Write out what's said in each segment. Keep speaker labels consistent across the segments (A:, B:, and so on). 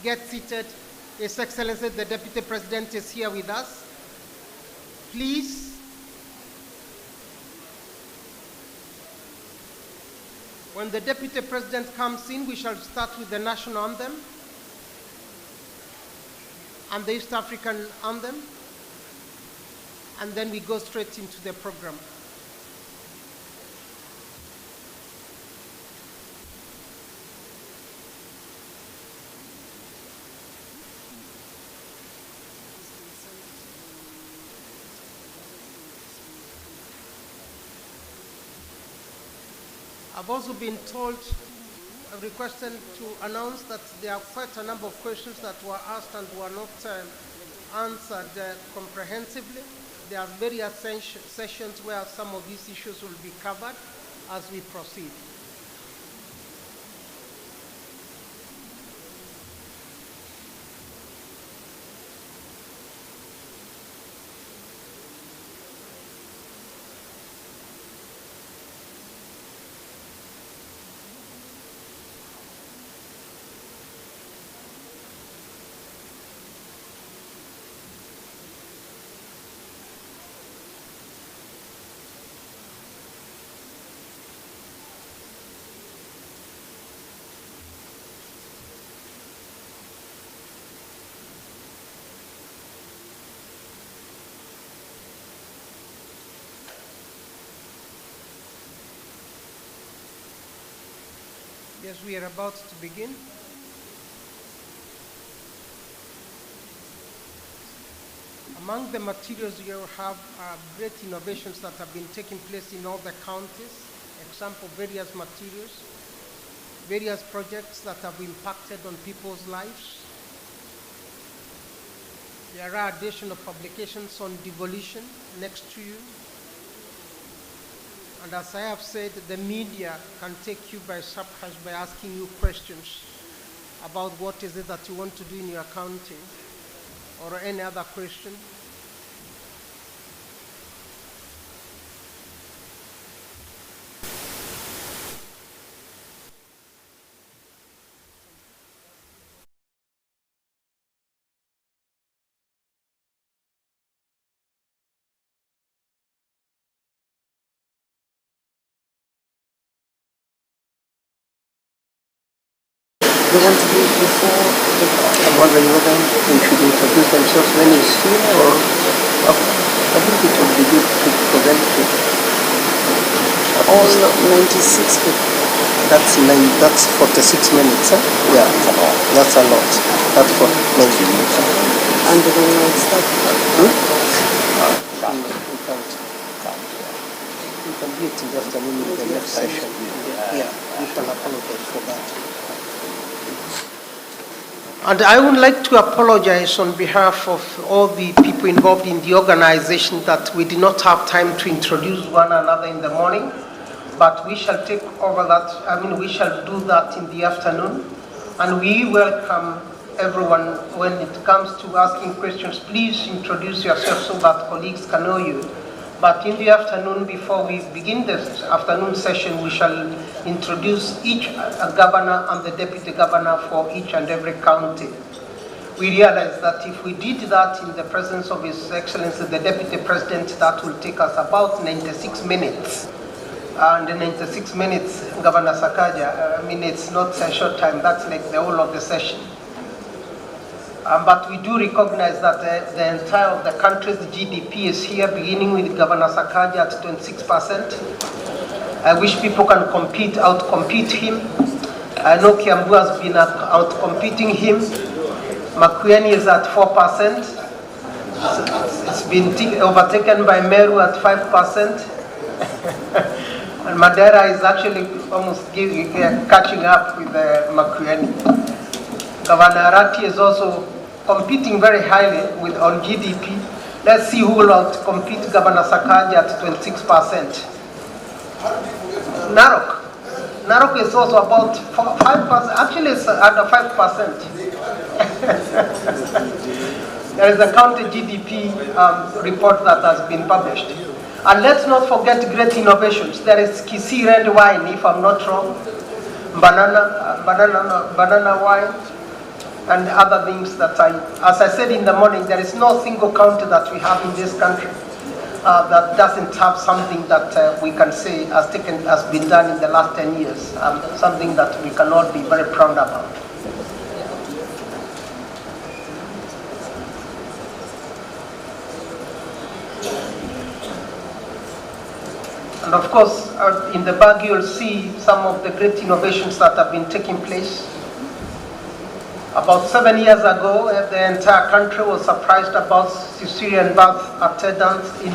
A: get seated. His Excellency, the Deputy President is here with us. Please. When the Deputy President comes in, we shall start with the national anthem and the East African anthem, and then we go straight into the program. I've also been told, I've requested to announce that there are quite a number of questions that were asked and were not answered comprehensively. There are various sessions where some of these issues will be covered as we proceed. Yes, we are about to begin. Among the materials you have great innovations that have been taking place in all the counties. Example, various materials, various projects that have impacted on people's lives. There are additional publications on devolution next to you. And as I have said, the media can take you by surprise by asking you questions about what is it that you want to do in your county or any other question.
B: They want to do it before. I'm wondering whether they should introduce themselves when he's here or after. I think it would be good for them to.
C: All 96 people.
B: That's 46 minutes, huh? Yeah, that's a lot. That's for 90 minutes.
C: And then we'll start.
B: We can do it in just a minute in the next session. Yeah, we shall apologize for that.
A: And I would like to apologize on behalf of all the people involved in the organization that we did not have time to introduce one another in the morning, but we shall take over that, we shall do that in the afternoon. And we welcome everyone when it comes to asking questions. Please introduce yourself so that colleagues can know you. But in the afternoon, before we begin this afternoon session, we shall introduce each governor and the deputy governor for each and every county. We realize that if we did that in the presence of His Excellency, the Deputy President, that will take us about 96 minutes. And 96 minutes, Governor Sakaja, it's not a short time, that's like the whole of the session. But we do recognize that the entire of the country's GDP is here, beginning with Governor Sakaja at 26%. I wish people can out-compete him. I know Kiambu has been out-competing him. Makueni is at 4%. It's been overtaken by Meru at 5%. And Madeira is actually almost catching up with Makueni. Governor Arati is also competing very highly on GDP. Let's see who will outcompete Governor Sakaja at 26%. Narok is also about 5%. Actually, it's under 5%. There is a county GDP report that has been published. And let's not forget great innovations. There is Kisii red wine, if I'm not wrong. Banana wine. and other things that as I said in the morning, there is no single county that we have in this country that doesn't have something that we can say has been done in the last 10 years, something that we can all be very proud about. And of course, in the bag you'll see some of the great innovations that have been taking place. About 7 years ago, the entire country was surprised about cesarean birth attendants in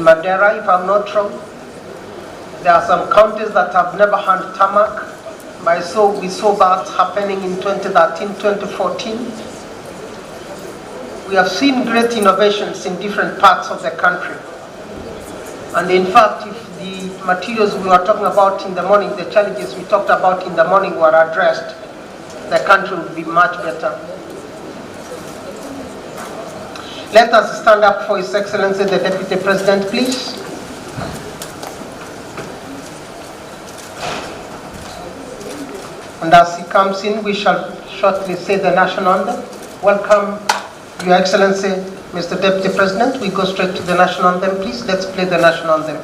A: Madeira, if I'm not wrong. There are some counties that have never had tarmac. We saw that happening in 2013, 2014. We have seen great innovations in different parts of the country. And in fact, if the materials we were talking about in the morning, the challenges we talked about in the morning were addressed, the country would be much better. Let us stand up for His Excellency the Deputy President, please. And as he comes in, we shall shortly say the national anthem. Welcome, Your Excellency, Mr. Deputy President. We go straight to the national anthem, please. Let's play the national anthem.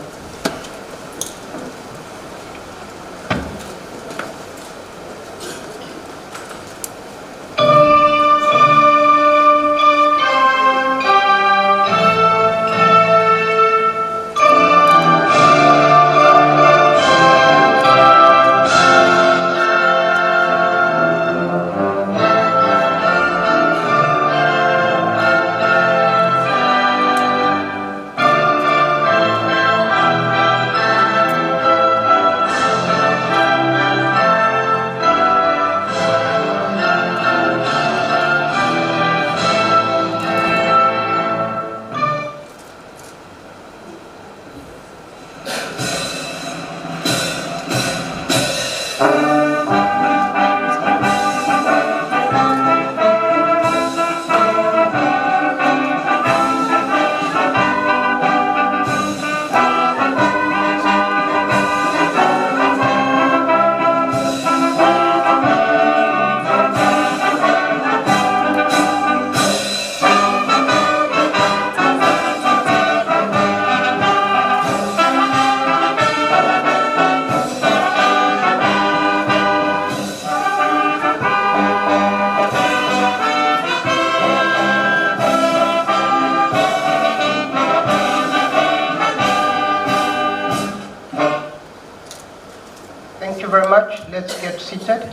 A: Let's get seated.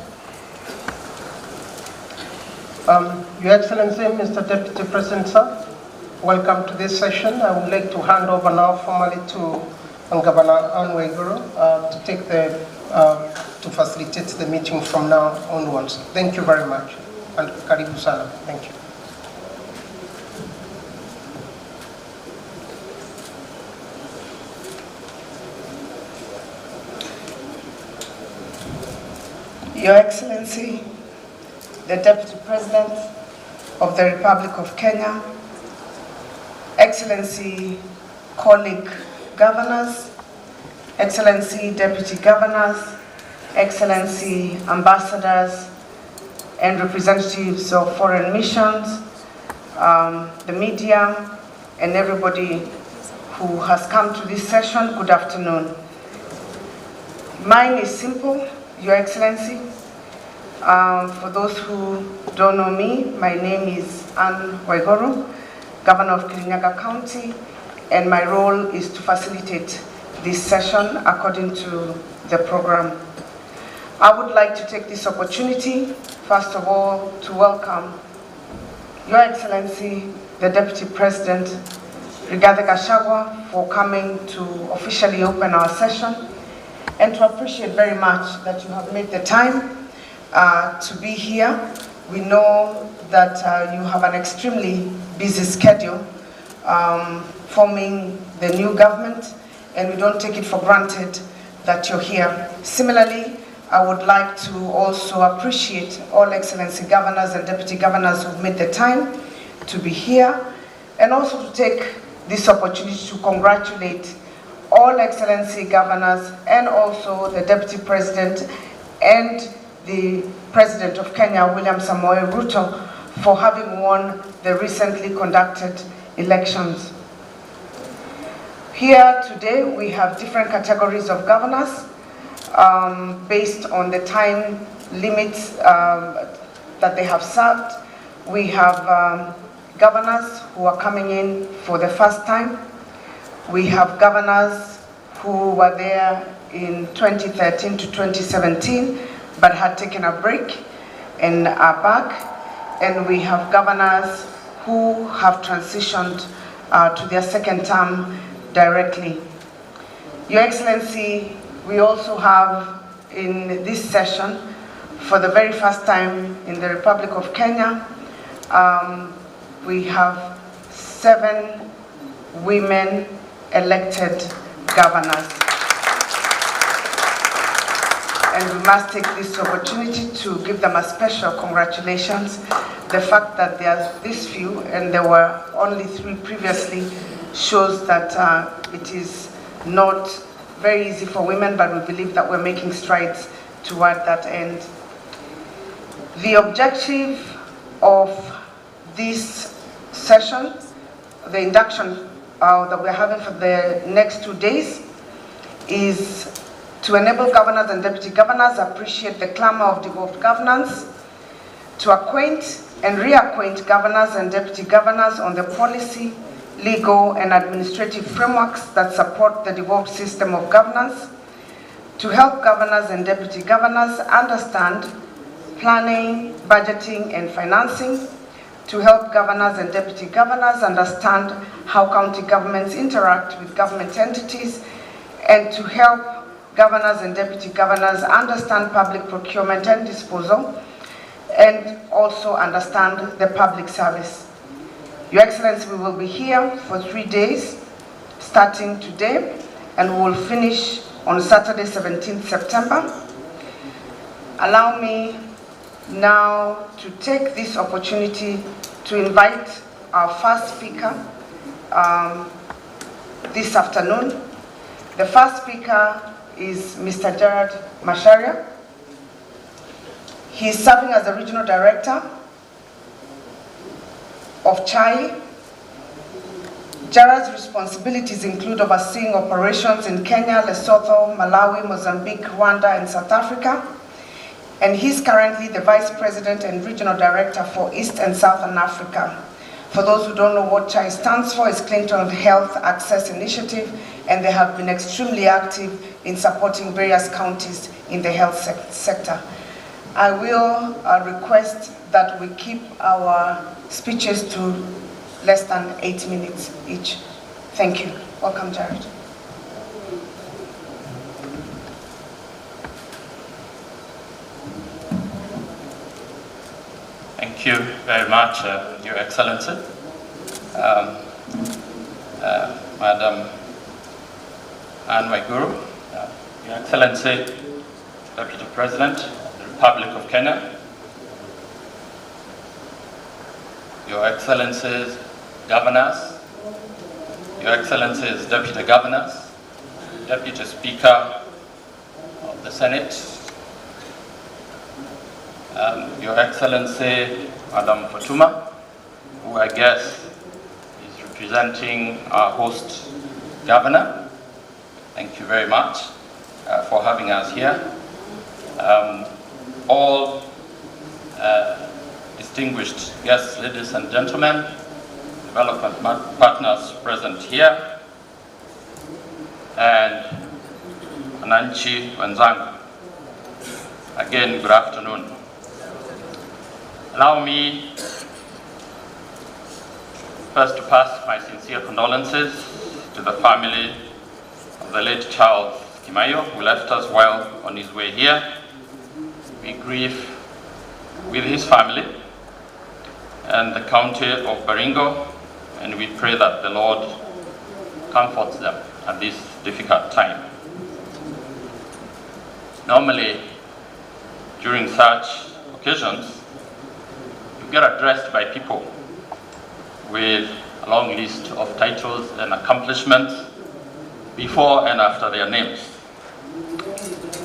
A: Your Excellency, Mr. Deputy President, sir, welcome to this session. I would like to hand over now formally to Governor Anne Waiguru to facilitate the meeting from now onwards. Thank you very much. And karibu sana. Thank you.
D: Your Excellency, the Deputy President of the Republic of Kenya, Excellency, colleague governors, Excellency, Deputy Governors, Excellency, ambassadors and representatives of foreign missions, the media, and everybody who has come to this session, good afternoon. Mine is simple, Your Excellency. For those who don't know me, my name is Anne Waiguru, Governor of Kirinyaga County, and my role is to facilitate this session according to the program. I would like to take this opportunity, first of all, to welcome Your Excellency, the Deputy President, Rigathi Gachagua, for coming to officially open our session, and to appreciate very much that you have made the time to be here. We know that you have an extremely busy schedule forming the new government, and we don't take it for granted that you're here. Similarly, I would like to also appreciate all Excellency governors and deputy governors who've made the time to be here, and also to take this opportunity to congratulate all Excellency governors and also the Deputy President and the President of Kenya, William Samoei Ruto, for having won the recently conducted elections. Here today we have different categories of governors based on the time limits that they have served. We have governors who are coming in for the first time. We have governors who were there in 2013 to 2017 but had taken a break and are back. And we have governors who have transitioned to their second term directly. Your Excellency, we also have in this session, for the very first time in the Republic of Kenya, we have 7 women elected governors. And we must take this opportunity to give them a special congratulations. The fact that there are this few, and there were only 3 previously, shows that it is not very easy for women, but we believe that we're making strides toward that end. The objective of this session, the induction that we're having for the next 2 days, is to enable governors and deputy governors appreciate the clamor of devolved governance, to acquaint and reacquaint governors and deputy governors on the policy, legal and administrative frameworks that support the devolved system of governance, to help governors and deputy governors understand planning, budgeting and financing, to help governors and deputy governors understand how county governments interact with government entities, and to help governors and deputy governors understand public procurement and disposal, and also understand the public service. Your Excellency, we will be here for 3 days, starting today, and we will finish on Saturday, 17th September. Allow me now to take this opportunity to invite our first speaker this afternoon. The first speaker is Mr. Gerard Macharia. He is serving as the Regional Director of CHAI. Gerard's responsibilities include overseeing operations in Kenya, Lesotho, Malawi, Mozambique, Rwanda, and South Africa. And he's currently the Vice President and Regional Director for East and Southern Africa. For those who don't know what CHAI stands for, it's Clinton Health Access Initiative, and they have been extremely active in supporting various counties in the health sector. I will request that we keep our speeches to less than 8 minutes each. Thank you. Welcome, Jared.
E: Thank you very much, Your Excellency. Madam Anne Waiguru, Your Excellency, Deputy President of the Republic of Kenya, Your Excellencies, Governors, Your Excellencies, Deputy Governors, Deputy Speaker of the Senate, Your Excellency, Madam Fatuma, who I guess is representing our host governor. Thank you very much for having us here. All distinguished guests, ladies and gentlemen, development partners present here, and Ananchi wenzangu. Again, good afternoon. Allow me first to pass my sincere condolences to the family of the late Charles Kimayo, who left us while on his way here. We grieve with his family and the county of Baringo, and we pray that the Lord comforts them at this difficult time. Normally, during such occasions, you get addressed by people with a long list of titles and accomplishments before and after their names.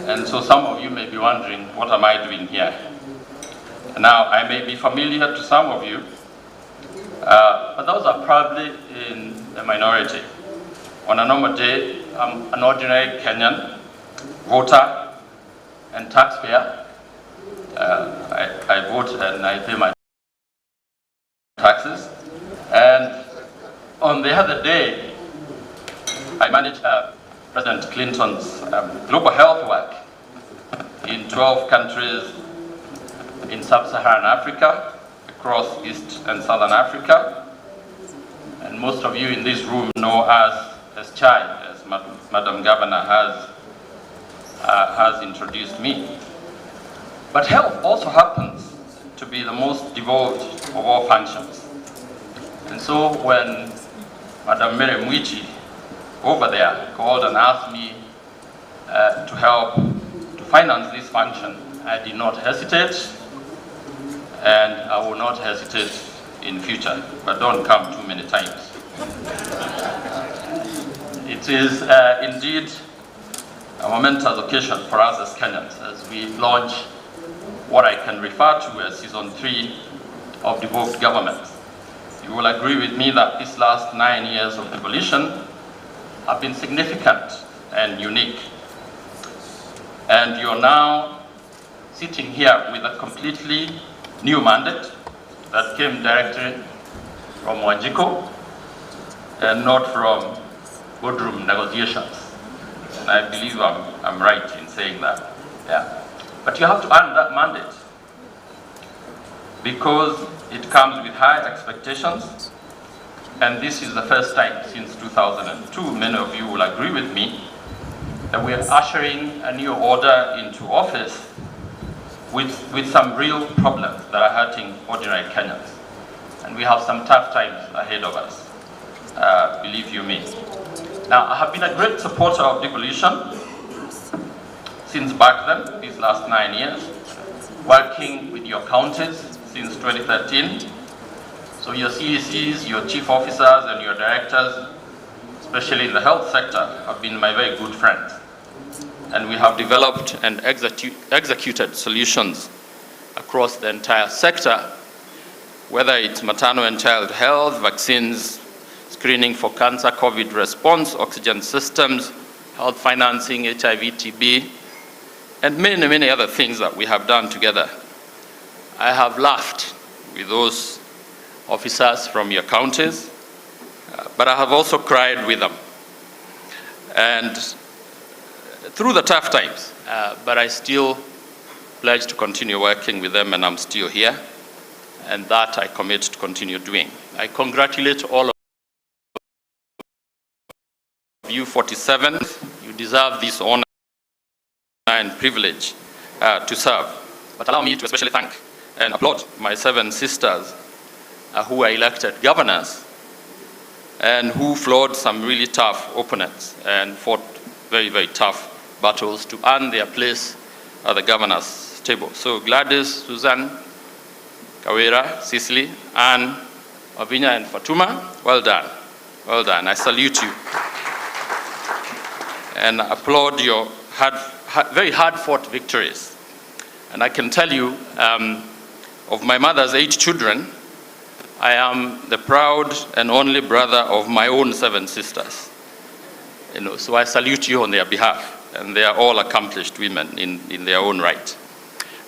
E: And so some of you may be wondering, what am I doing here? Now, I may be familiar to some of you, but those are probably in the minority. On a normal day, I'm an ordinary Kenyan voter and taxpayer. I vote and I pay my taxes. And on the other day, I managed President Clinton's global health work in 12 countries in sub-Saharan Africa, across East and Southern Africa. And most of you in this room know us as Chai, as Madam Governor has introduced me. But health also happens to be the most devolved of all functions. And so when Madam Mary Mwichi over there called and asked me to help to finance this function, I did not hesitate, and I will not hesitate in future, but don't come too many times. It is indeed a momentous occasion for us as Kenyans as we launch what I can refer to as season 3 of devolved government. You will agree with me that these last 9 years of devolution have been significant and unique. And you're now sitting here with a completely new mandate that came directly from Wanjiko and not from boardroom negotiations. And I believe I'm right in saying that. Yeah. But you have to earn that mandate because it comes with high expectations. And this is the first time since 2002, many of you will agree with me, that we are ushering a new order into office with some real problems that are hurting ordinary Kenyans. And we have some tough times ahead of us, believe you me. Now, I have been a great supporter of devolution since back then, these last 9 years, working with your counties since 2013. So your CECs, your chief officers, and your directors, especially in the health sector, have been my very good friends. And we have developed and executed solutions across the entire sector, whether it's maternal and child health, vaccines, screening for cancer, COVID response, oxygen systems, health financing, HIV, TB, and many, many other things that we have done together. I have laughed with those officers from your counties, but I have also cried with them. And through the tough times, but I still pledge to continue working with them, and I'm still here, and that I commit to continue doing. I congratulate all of you 47. You deserve this honor and privilege to serve. But allow me to especially thank and applaud my 7 sisters who are elected governors and who floored some really tough opponents and fought very, very tough battles to earn their place at the governor's table. So Gladys, Susan, Kawera, Cicely, Anne, Wavinya, and Fatuma, well done. Well done. I salute you. And applaud your very hard-fought victories. And I can tell you, of my mother's 8 children, I am the proud and only brother of my own 7 sisters. You know, so I salute you on their behalf, and they are all accomplished women in their own right.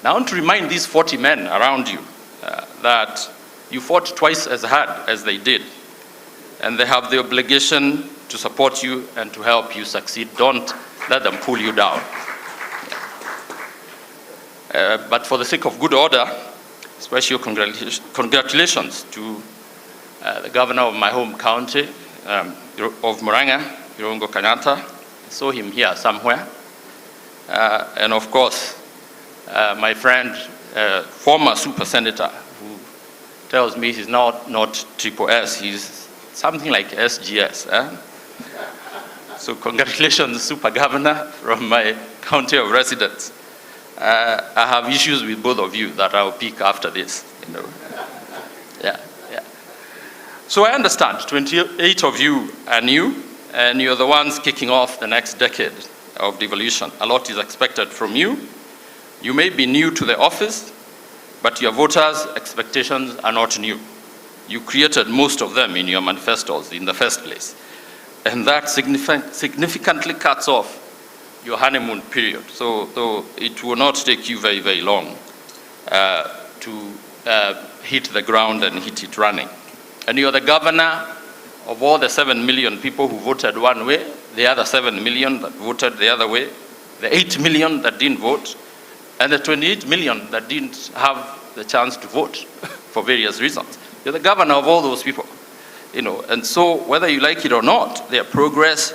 E: Now I want to remind these 40 men around you that you fought twice as hard as they did, and they have the obligation to support you and to help you succeed. Don't let them pull you down. But for the sake of good order, special congratulations to the governor of my home county of Murang'a, Irungo Kenyatta. I saw him here somewhere. And of course, my friend, former super senator, who tells me he's not triple S, he's something like SGS. So congratulations, super governor from my county of residence. I have issues with both of you that I'll pick after this. You know. Yeah. So I understand 28 of you are new, and you're the ones kicking off the next decade of devolution. A lot is expected from you. You may be new to the office, But your voters' expectations are not new. You created most of them in your manifestos in the first place. And that significantly cuts off your honeymoon period. So it will not take you very, very long to hit the ground and hit it running. And you're the governor of all the 7 million people who voted one way, the other 7 million that voted the other way, the 8 million that didn't vote, and the 28 million that didn't have the chance to vote for various reasons. You're the governor of all those people, and so whether you like it or not, their progress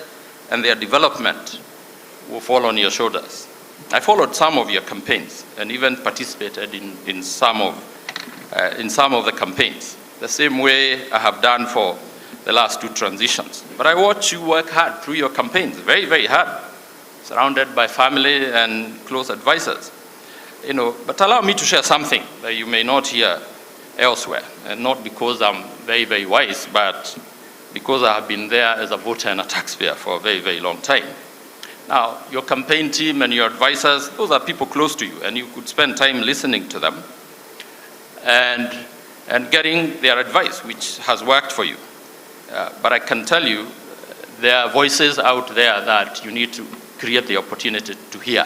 E: and their development will fall on your shoulders. I followed some of your campaigns and even participated in some of the campaigns, the same way I have done for the last 2 transitions. But I watch you work hard through your campaigns, very, very hard, surrounded by family and close advisors. But allow me to share something that you may not hear elsewhere, and not because I'm very, very wise, but because I have been there as a voter and a taxpayer for a very, very long time. Now, your campaign team and your advisors, those are people close to you, and you could spend time listening to them and getting their advice, which has worked for you. But I can tell you, there are voices out there that you need to create the opportunity to hear,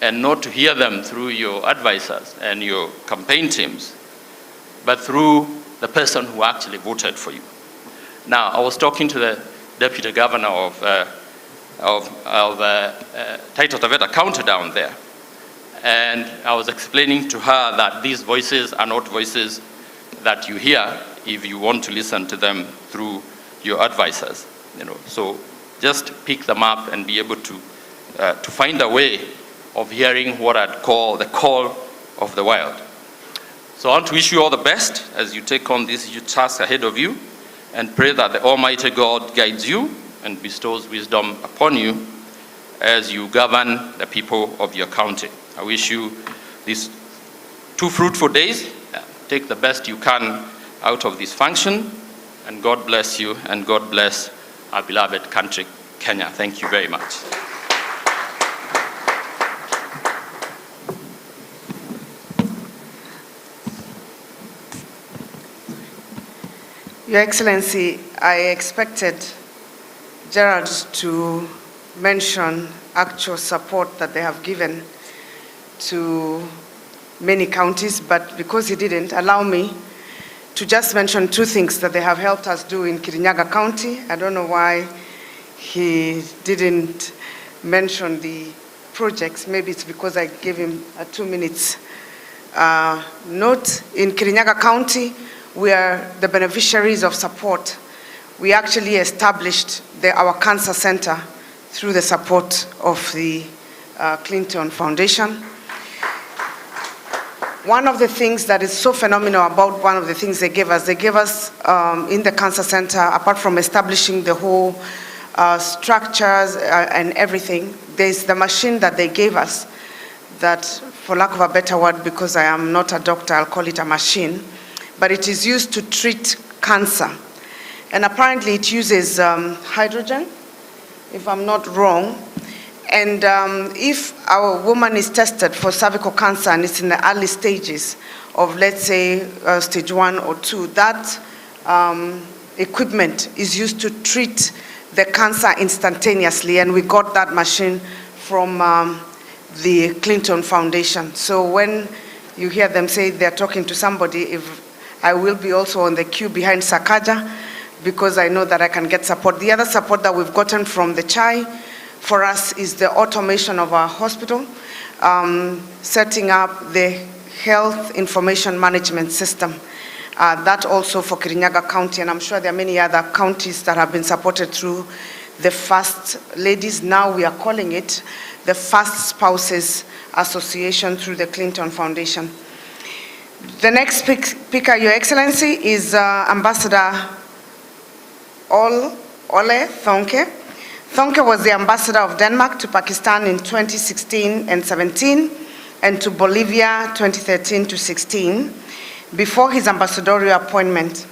E: and not to hear them through your advisors and your campaign teams, but through the person who actually voted for you. Now, I was talking to the deputy governor of Taita Taveta County down there, and I was explaining to her that these voices are not voices that you hear if you want to listen to them through your advisors. So just pick them up and be able to find a way of hearing what I'd call the call of the wild. So I want to wish you all the best as you take on this huge task ahead of you, and pray that the Almighty God guides you and bestows wisdom upon you as you govern the people of your county. I wish you these 2 fruitful days. Take the best you can out of this function, and God bless you, and God bless our beloved country, Kenya. Thank you very much.
D: Your Excellency, I expected Gerald to mention actual support that they have given to many counties, but because he didn't, allow me to just mention 2 things that they have helped us do in Kirinyaga County. I don't know why he didn't mention the projects. Maybe it's because I gave him a 2 minutes note. In Kirinyaga County, we are the beneficiaries of support. We actually established our cancer center through the support of the Clinton Foundation. One of the things that is so phenomenal about one of the things they gave us in the cancer center, apart from establishing the whole structures and everything, there's the machine that they gave us that, for lack of a better word, because I am not a doctor, I'll call it a machine, but it is used to treat cancer. And apparently it uses hydrogen, if I'm not wrong. And if our woman is tested for cervical cancer and it's in the early stages of, let's say, stage 1 or 2, that equipment is used to treat the cancer instantaneously. And we got that machine from the Clinton Foundation. So when you hear them say they're talking to somebody, I will be also on the queue behind Sakaja, because I know that I can get support. The other support that we've gotten from the CHAI for us is the automation of our hospital, setting up the health information management system. That also for Kirinyaga County, and I'm sure there are many other counties that have been supported through the First Ladies. Now we are calling it the First Spouses Association through the Clinton Foundation. The next speaker, Your Excellency, is Ambassador Ole Thonke. Thonke was the ambassador of Denmark to Pakistan in 2016 and 17, and to Bolivia 2013 to 16, before his ambassadorial appointment.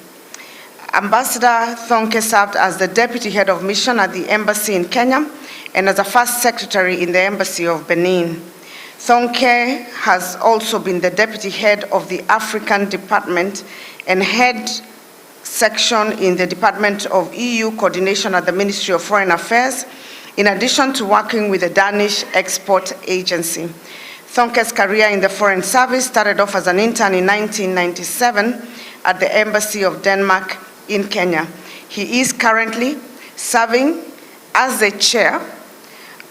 D: Ambassador Thonke served as the deputy head of mission at the embassy in Kenya and as a first secretary in the embassy of Benin. Thonke has also been the deputy head of the African Department and head section in the Department of EU Coordination at the Ministry of Foreign Affairs, in addition to working with the Danish Export Agency. Thonke's career in the Foreign Service started off as an intern in 1997 at the Embassy of Denmark in Kenya. He is currently serving as the chair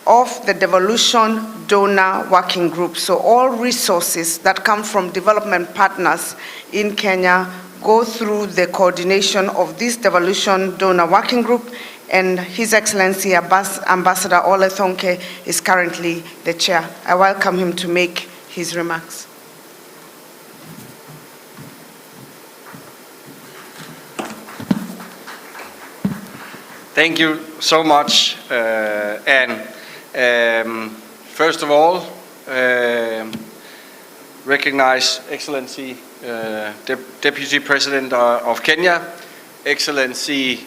D: of the Devolution Donor Working Group. So all resources that come from development partners in Kenya go through the coordination of this Devolution Donor Working Group, and His Excellency Ambassador Ole Thonke is currently the chair. I welcome him to make his remarks.
F: Thank you so much, Anne. First of all, recognize Excellency Deputy President of Kenya, Excellency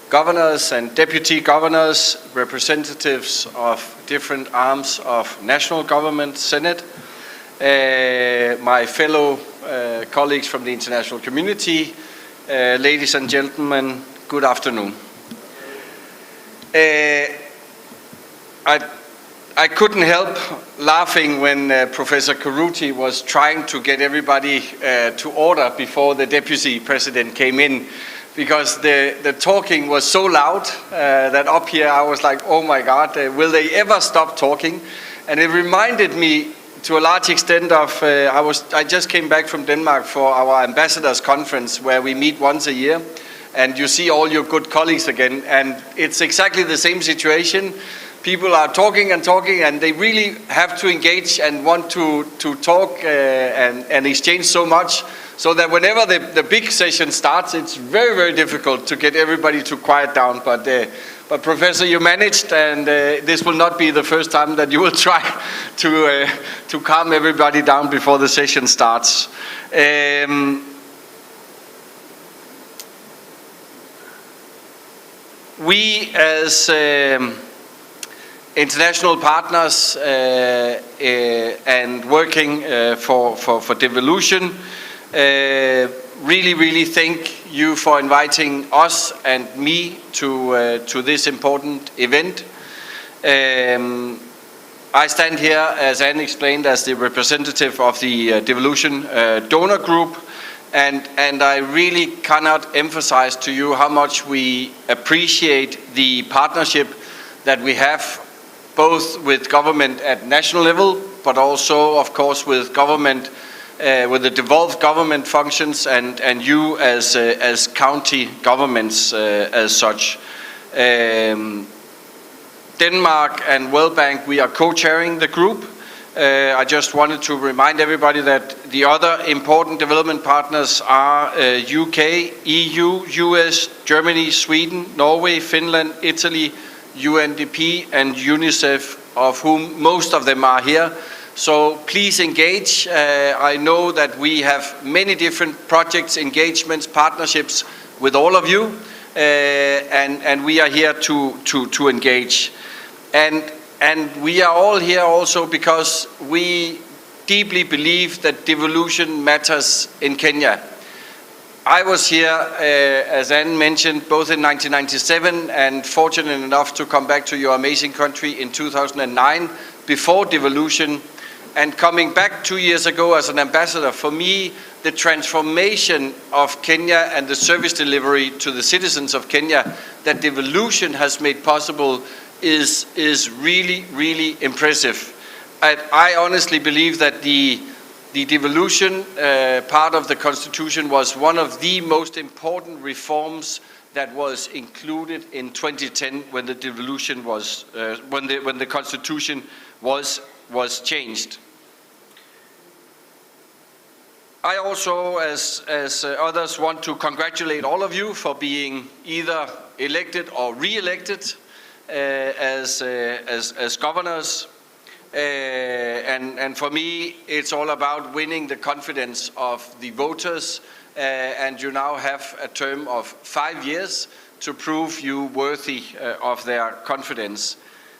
F: Governors and Deputy Governors, representatives of different arms of national government, Senate, my fellow colleagues from the international community, ladies and gentlemen, good afternoon. I couldn't help laughing when Professor Karuti was trying to get everybody to order before the Deputy President came in, because the talking was so loud that up here I was like, oh my God, will they ever stop talking? And it reminded me to a large extent of, I just came back from Denmark for our ambassadors conference where we meet once a year. And you see all your good colleagues again, and it's exactly the same situation. People are talking and talking, and they really have to engage and want to talk and exchange so much, so that whenever the big session starts, it's very, very difficult to get everybody to quiet down. But Professor, you managed, and this will not be the first time that you will try to calm everybody down before the session starts. We, as international partners and working for devolution, really thank you for inviting us and me to this important event. I stand here, as Anne explained, as the representative of the Devolution Donor Group. And I really cannot emphasize to you how much we appreciate the partnership that we have, both with government at national level, but also, of course, with government, with the devolved government functions, and you as county governments as such. Denmark and World Bank, we are co-chairing the group. I just wanted to remind everybody that the other important development partners are UK, EU, US, Germany, Sweden, Norway, Finland, Italy, UNDP, and UNICEF, of whom most of them are here. So please engage. I know that we have many different projects, engagements, partnerships with all of you, and we are here to engage. And we are all here also because we deeply believe that devolution matters in Kenya. I was here, as Anne mentioned, both in 1997 and fortunate enough to come back to your amazing country in 2009 before devolution. And coming back 2 years ago as an ambassador, for me, the transformation of Kenya and the service delivery to the citizens of Kenya that devolution has made possible is really impressive. I honestly believe that the devolution part of the constitution was one of the most important reforms that was included in 2010 when the devolution was when the constitution was changed. I also, as others, want to congratulate all of you for being either elected or re-elected as governors, and for me it's all about winning the confidence of the voters, and you now have a term of 5 years to prove you worthy of their confidence.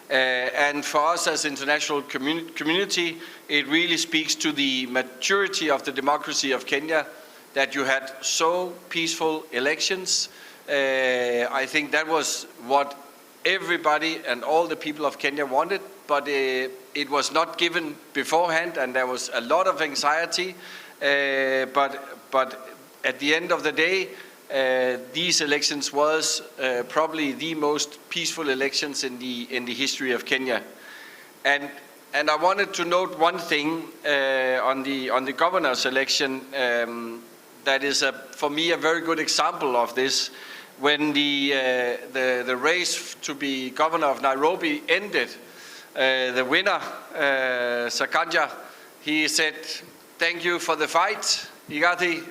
F: And for us as international community, it really speaks to the maturity of the democracy of Kenya that you had so peaceful elections. I think that was what everybody and all the people of Kenya wanted, but it was not given beforehand, and there was a lot of anxiety. But at the end of the day, these elections was probably the most peaceful elections in the history of Kenya. And I wanted to note one thing on the governor's election that is for me a very good example of this. When the race to be governor of Nairobi ended, the winner, Sakanja, he said, "Thank you for the fight, Igathi.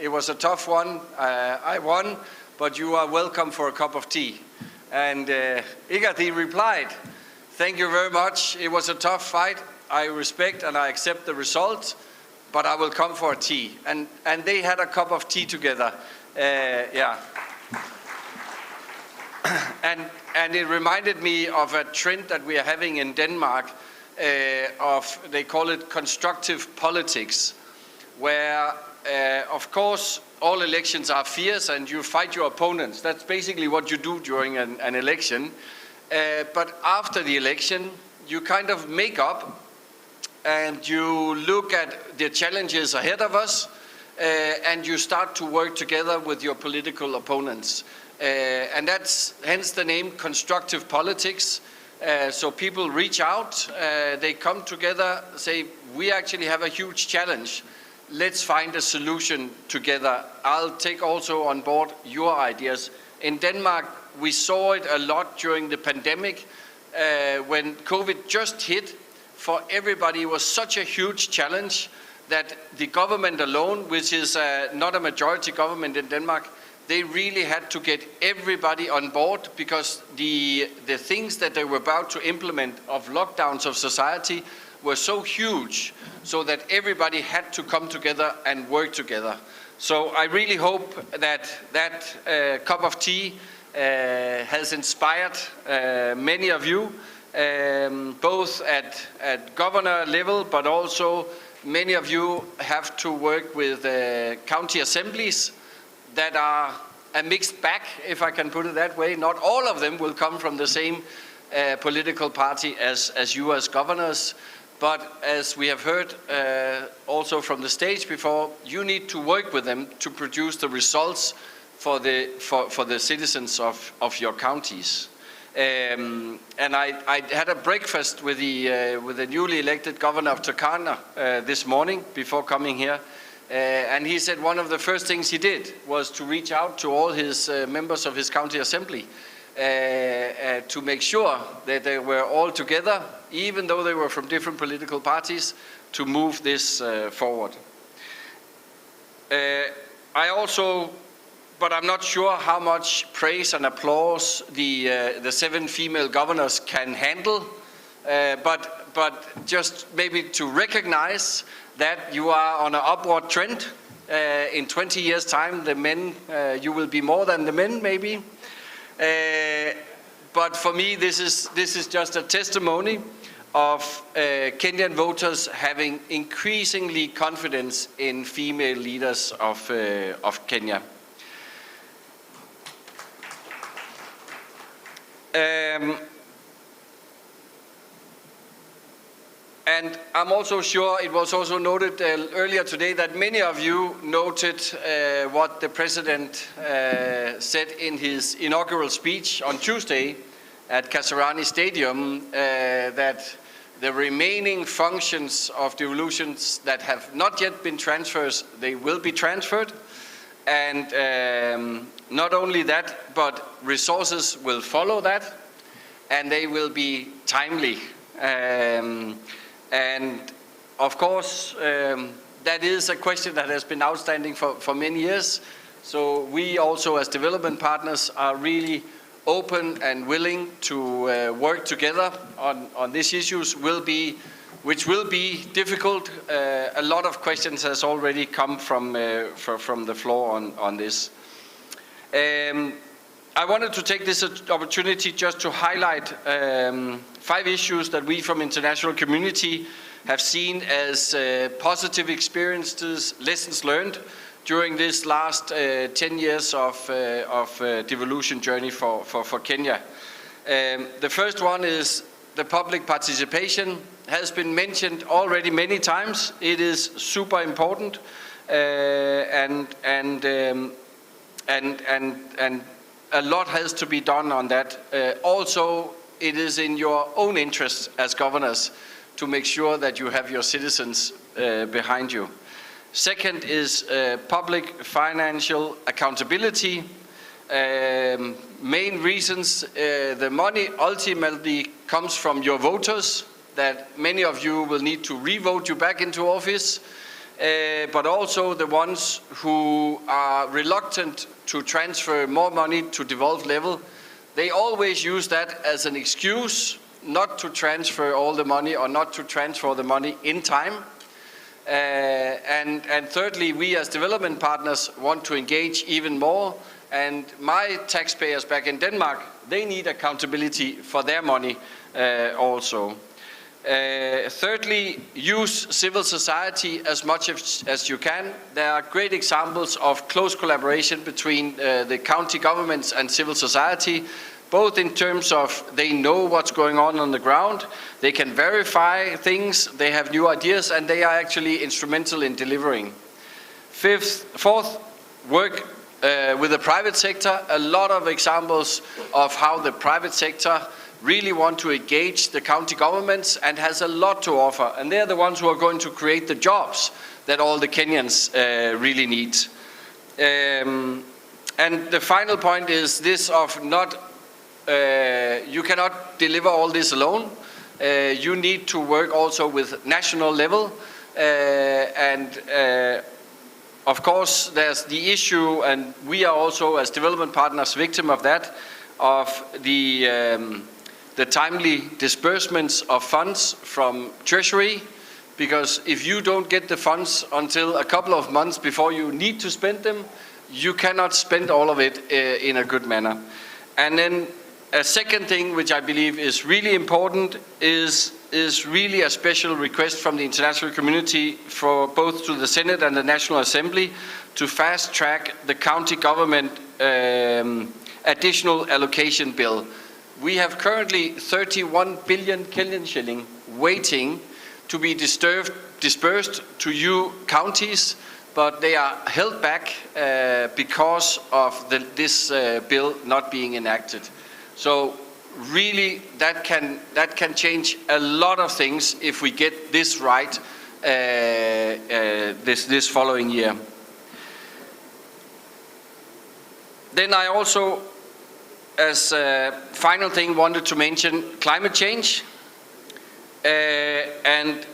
F: It was a tough one. I won, but you are welcome for a cup of tea." And Igathi replied, "Thank you very much. It was a tough fight. I respect and I accept the result, but I will come for a tea." And they had a cup of tea together. Yeah. And it reminded me of a trend that we are having in Denmark they call it constructive politics, where of course all elections are fierce and you fight your opponents. That's basically what you do during an election. But after the election, you kind of make up and you look at the challenges ahead of us and you start to work together with your political opponents. And that's hence the name constructive politics. So people reach out, they come together, say, we actually have a huge challenge. Let's find a solution together. I'll take also on board your ideas. In Denmark, we saw it a lot during the pandemic. When COVID just hit, for everybody it was such a huge challenge that the government alone, which is not a majority government in Denmark, they really had to get everybody on board, because the things that they were about to implement of lockdowns of society were so huge, so that everybody had to come together and work together. So I really hope that cup of tea has inspired many of you, both at governor level, but also many of you have to work with county assemblies that are a mixed bag, if I can put it that way. Not all of them will come from the same political party as you as governors, but as we have heard also from the stage before, you need to work with them to produce the results for the citizens of your counties. And I had a breakfast with the newly elected governor of Turkana this morning before coming here. And he said one of the first things he did was to reach out to all his members of his county assembly to make sure that they were all together, even though they were from different political parties, to move this forward. I also, but I'm not sure how much praise and applause the 7 female governors can handle, but just maybe to recognize that you are on an upward trend. In 20 years' time, the men, you will be more than the men, maybe. But for me, this is just a testimony of Kenyan voters having increasingly confidence in female leaders of Kenya. And I'm also sure it was also noted earlier today that many of you noted what the president said in his inaugural speech on Tuesday at Kasarani Stadium, that the remaining functions of devolutions that have not yet been transferred, they will be transferred. And not only that, but resources will follow that, and they will be timely. And of course, that is a question that has been outstanding for many years. So we also as development partners are really open and willing to work together on these issues, which will be difficult. A lot of questions has already come from the floor on this. I wanted to take this opportunity just to highlight 5 issues that we from international community have seen as positive experiences, lessons learned during this last 10 years of devolution journey for Kenya. The first one is the public participation. Has been mentioned already many times. It is super important, and a lot has to be done on that. Also, it is in your own interest as governors to make sure that you have your citizens behind you. Second is public financial accountability. Main reasons, the money ultimately comes from your voters, that many of you will need to re-vote you back into office, but also the ones who are reluctant to transfer more money to devolved level. They always use that as an excuse not to transfer all the money or not to transfer the money in time. And thirdly, we as development partners want to engage even more, and my taxpayers back in Denmark, they need accountability for their money also. Thirdly, use civil society as much as you can. There are great examples of close collaboration between the county governments and civil society, both in terms of they know what's going on the ground, they can verify things, they have new ideas, and they are actually instrumental in delivering. Fourth, work with the private sector. A lot of examples of how the private sector really want to engage the county governments and has a lot to offer. And they're the ones who are going to create the jobs that all the Kenyans really need. And the final point is this of not, you cannot deliver all this alone. You need to work also with national level. Of course, there's the issue, and we are also as development partners victim of that, of the timely disbursements of funds from Treasury, because if you don't get the funds until a couple of months before you need to spend them, you cannot spend all of it in a good manner. And then a second thing which I believe is really important is really a special request from the international community for both to the Senate and the National Assembly to fast track the county government additional allocation bill. We have currently 31 billion Kenyan shilling waiting to be dispersed to you counties, but they are held back because of this bill not being enacted. So really that can change a lot of things if we get this right this following year. Then I also, as a final thing, wanted to mention climate change. And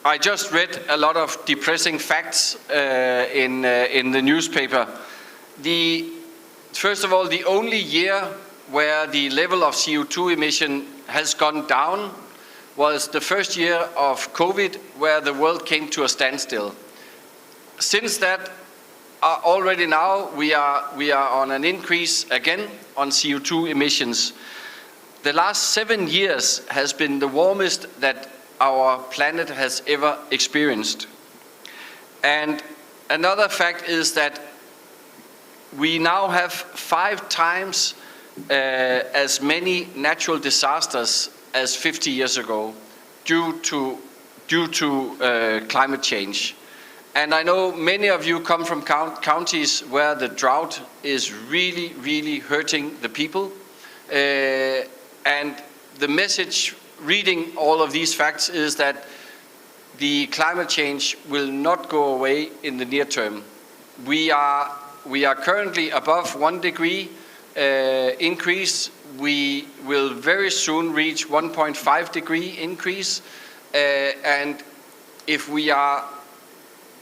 F: I just read a lot of depressing facts in the newspaper. First of all, the only year where the level of CO2 emission has gone down was the first year of COVID, where the world came to a standstill. Since that, already now we are on an increase again on CO2 emissions. The last 7 years has been the warmest that our planet has ever experienced. And another fact is that we now have 5 times as many natural disasters as 50 years ago due to climate change. And I know many of you come from counties where the drought is really, really hurting the people. And the message reading all of these facts is that the climate change will not go away in the near term. We are currently above 1 degree increase. We will very soon reach 1.5 degree increase. And if we are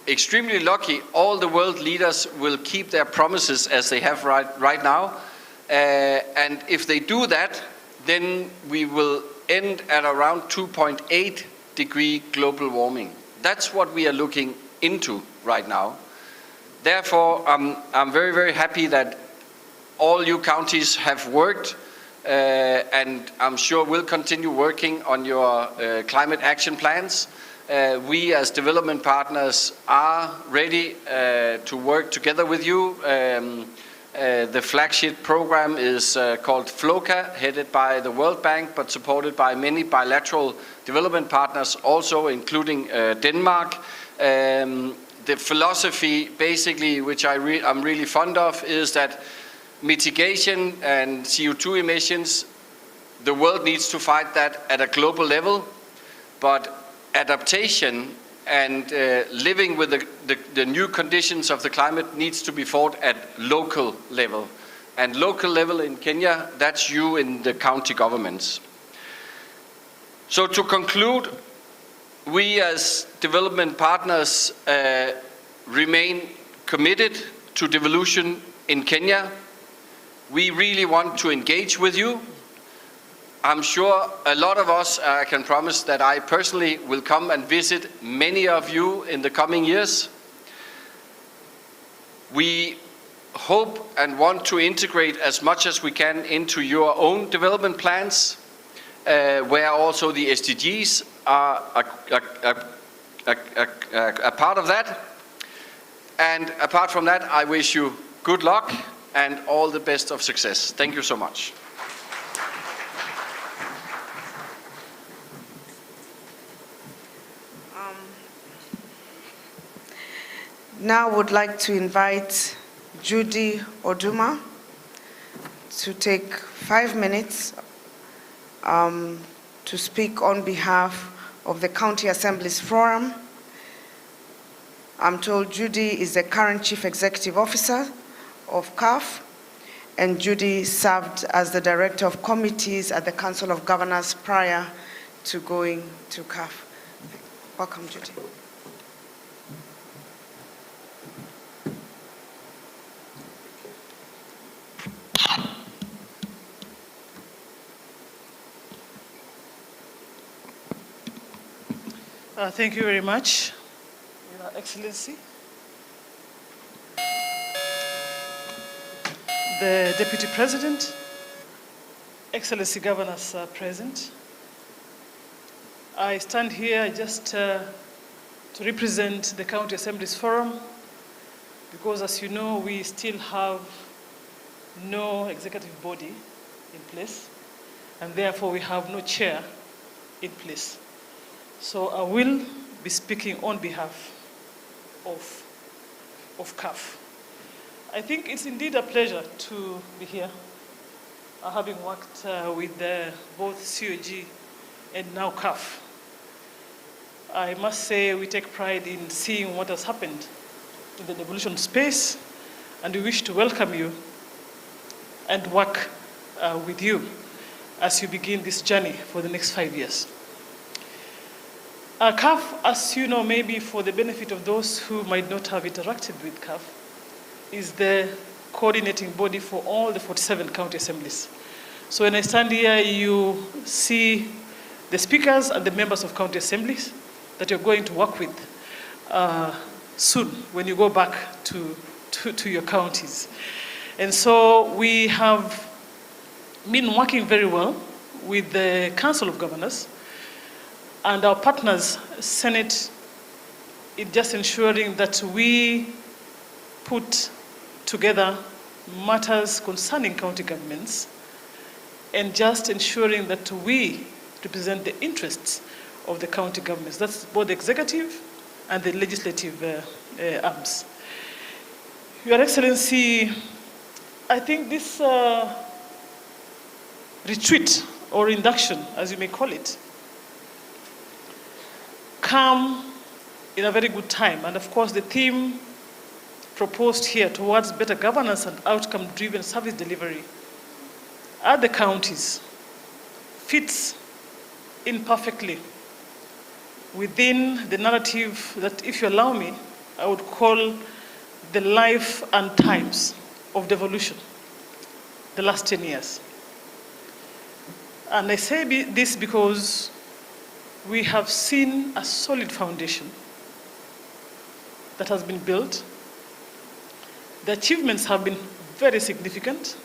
F: extremely lucky, all the world leaders will keep their promises as they have right now. And if they do that, then we will end at around 2.8 degree global warming. That's what we are looking into right now. Therefore, I'm very, very happy that all you counties have worked and I'm sure will continue working on your climate action plans. We as development partners are ready to work together with you. The flagship program is called FLOCA, headed by the World Bank, but supported by many bilateral development partners, also including Denmark. The philosophy, basically, which I'm really fond of, is that mitigation and CO2 emissions, the world needs to fight that at a global level, but adaptation and living with the new conditions of the climate needs to be fought at local level. And local level in Kenya, that's you in the county governments. So to conclude, we as development partners remain committed to devolution in Kenya. We really want to engage with you. I'm sure a lot of us, I can promise that I personally will come and visit many of you in the coming years. We hope and want to integrate as much as we can into your own development plans, where also the SDGs are a part of that. And apart from that, I wish you good luck and all the best of success. Thank you so much.
D: Now I would like to invite Judy Oduma to take 5 minutes to speak on behalf of the County Assemblies Forum. I'm told Judy is the current Chief Executive Officer of CAF, and Judy served as the Director of Committees at the Council of Governors prior to going to CAF. Welcome, Judy.
G: Thank you very much, Your Excellency, the Deputy President, Excellency Governors present. I stand here just to represent the County Assemblies Forum because, as you know, we still have no executive body in place, and therefore we have no chair in place. So I will be speaking on behalf of CAF. I think it's indeed a pleasure to be here, having worked with both COG and now CAF. I must say we take pride in seeing what has happened in the devolution space, and we wish to welcome you and work with you as you begin this journey for the next 5 years. CAF, as you know, maybe for the benefit of those who might not have interacted with CAF, is the coordinating body for all the 47 county assemblies. So when I stand here, you see the speakers and the members of county assemblies that you're going to work with soon when you go back to your counties. And so we have been working very well with the Council of Governors and our partners, Senate, in just ensuring that we put together matters concerning county governments and just ensuring that we represent the interests of the county governments. That's both the executive and the legislative arms. Your Excellency, I think this retreat or induction, as you may call it, come in a very good time. And of course, the theme proposed here towards better governance and outcome-driven service delivery at the counties fits in perfectly within the narrative that, if you allow me, I would call the life and times of devolution, the last 10 years. And I say this because we have seen a solid foundation that has been built. The achievements have been very significant,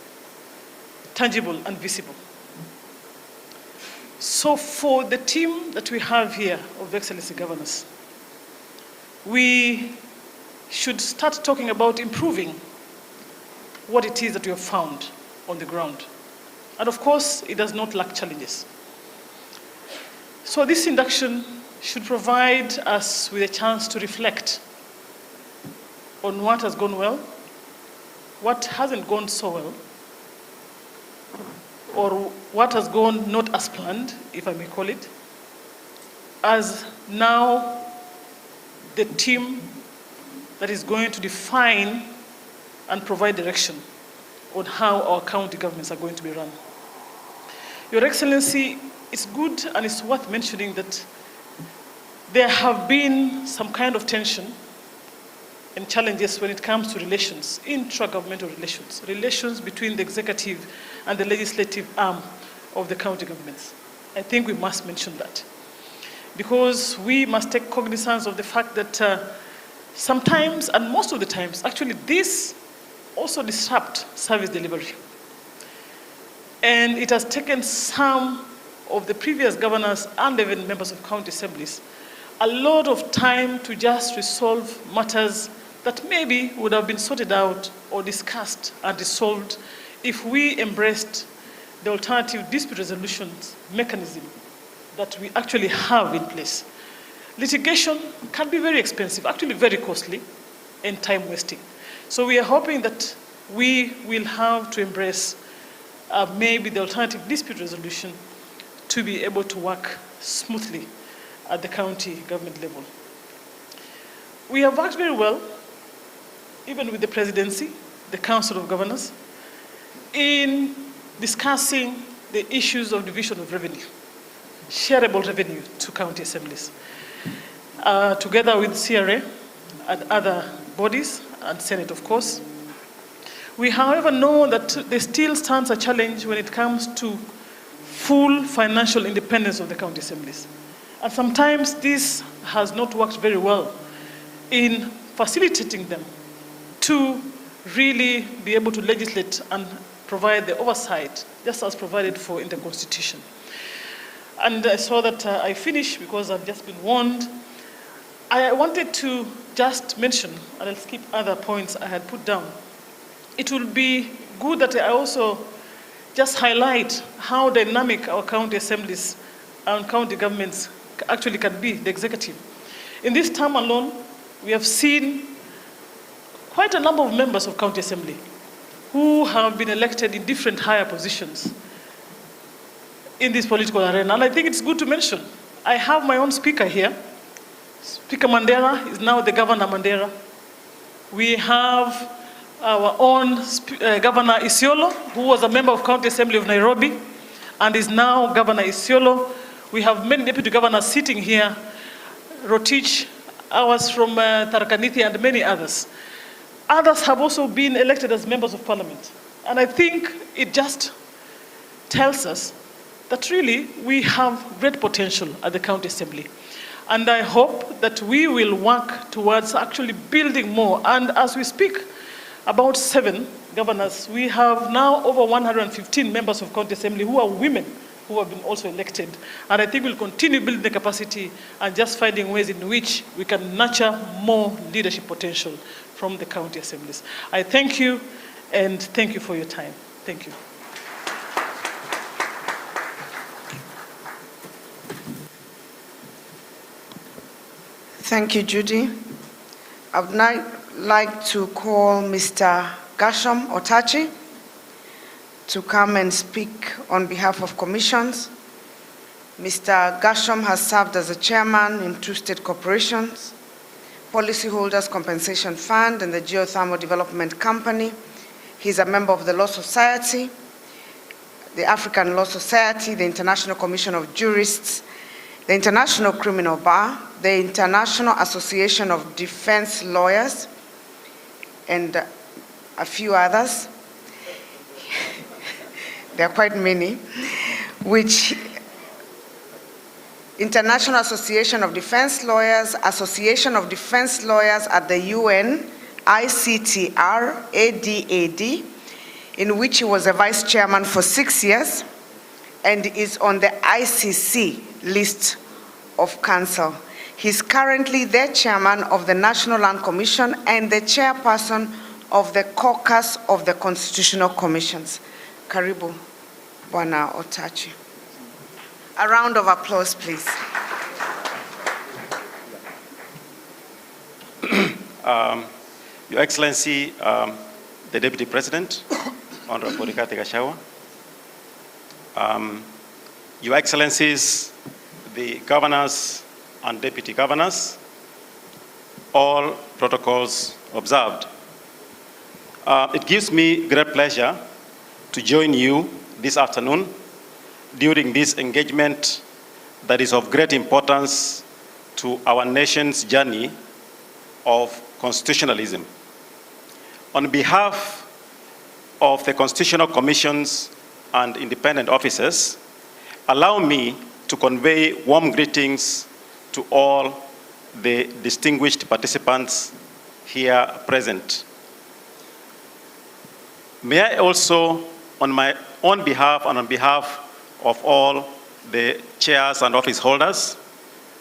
G: tangible, and visible. So for the team that we have here of Excellency Governors, we should start talking about improving what it is that we have found on the ground. And of course, it does not lack challenges. So this induction should provide us with a chance to reflect on what has gone well, what hasn't gone so well, or what has gone not as planned, if I may call it, as now the team that is going to define and provide direction on how our county governments are going to be run. Your Excellency, it's good and it's worth mentioning that there have been some kind of tension and challenges when it comes to relations, intra-governmental relations, relations between the executive and the legislative arm of the county governments. I think we must mention that, because we must take cognizance of the fact that sometimes, and most of the times, actually this also disrupt service delivery. And it has taken some of the previous governors and even members of county assemblies a lot of time to just resolve matters that maybe would have been sorted out or discussed and resolved if we embraced the alternative dispute resolution mechanism that we actually have in place. Litigation can be very expensive, actually very costly, and time-wasting. So we are hoping that we will have to embrace maybe the alternative dispute resolution to be able to work smoothly at the county government level. We have worked very well, even with the presidency, the Council of Governors, in discussing the issues of division of revenue, shareable revenue to county assemblies, together with CRA and other bodies, and Senate, of course. We, however, know that there still stands a challenge when it comes to full financial independence of the county assemblies. And sometimes this has not worked very well in facilitating them to really be able to legislate and provide the oversight, just as provided for in the Constitution. And I saw that I finish because I've just been warned. I wanted to just mention, and I'll skip other points I had put down. It will be good that I also just highlight how dynamic our county assemblies and county governments actually can be, the executive. In this term alone, we have seen quite a number of members of county assembly who have been elected in different higher positions in this political arena. And I think it's good to mention, I have my own speaker here. Speaker Mandela is now the Governor Mandela. We have our own Governor Isiolo, who was a member of County Assembly of Nairobi and is now Governor Isiolo. We have many deputy governors sitting here, Rotich, ours from Tharaka Nithi, and many others. Others have also been elected as members of parliament. And I think it just tells us that really we have great potential at the county assembly. And I hope that we will work towards actually building more. And as we speak about 7 governors, we have now over 115 members of county assembly who are women who have been also elected. And I think we'll continue building the capacity and just finding ways in which we can nurture more leadership potential from the county assemblies. I thank you, and thank you for your time. Thank you.
D: Thank you, Judy. I would now like to call Mr. Gasham Otachi to come and speak on behalf of commissions. Mr. Gasham has served as a chairman in 2 state corporations, Policyholders Compensation Fund, and the Geothermal Development Company. He's a member of the Law Society, the African Law Society, the International Commission of Jurists, the International Criminal Bar, the International Association of Defense Lawyers, and a few others. There are quite many, which International Association of Defense Lawyers, Association of Defense Lawyers at the UN, ICTR, ADAD, in which he was a vice chairman for 6 years and is on the ICC list of council. He's currently the chairman of the National Land Commission and the chairperson of the caucus of the Constitutional Commissions. Karibu, Bwana Otachi. A round of applause, please.
H: Your Excellency, the Deputy President, Honorable Rigathi Gachagua, Your Excellencies, the governors and deputy governors, all protocols observed. It gives me great pleasure to join you this afternoon during this engagement that is of great importance to our nation's journey of constitutionalism. On behalf of the Constitutional Commissions and independent officers, allow me to convey warm greetings to all the distinguished participants here present. May I also, on my own behalf and on behalf of all the chairs and office holders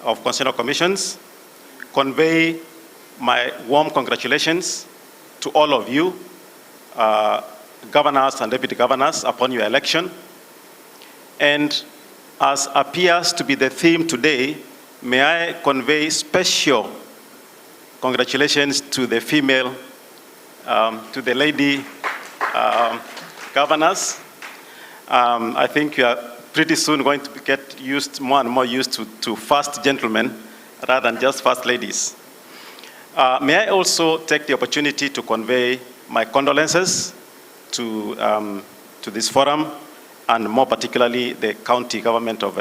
H: of Constitutional Commissions, convey my warm congratulations to all of you, governors and deputy governors, upon your election. And as appears to be the theme today, may I convey special congratulations to the female, to the lady governors. I think you are pretty soon going to get used, more and more used to first gentlemen rather than just first ladies. May I also take the opportunity to convey my condolences to this forum, and more particularly the county government of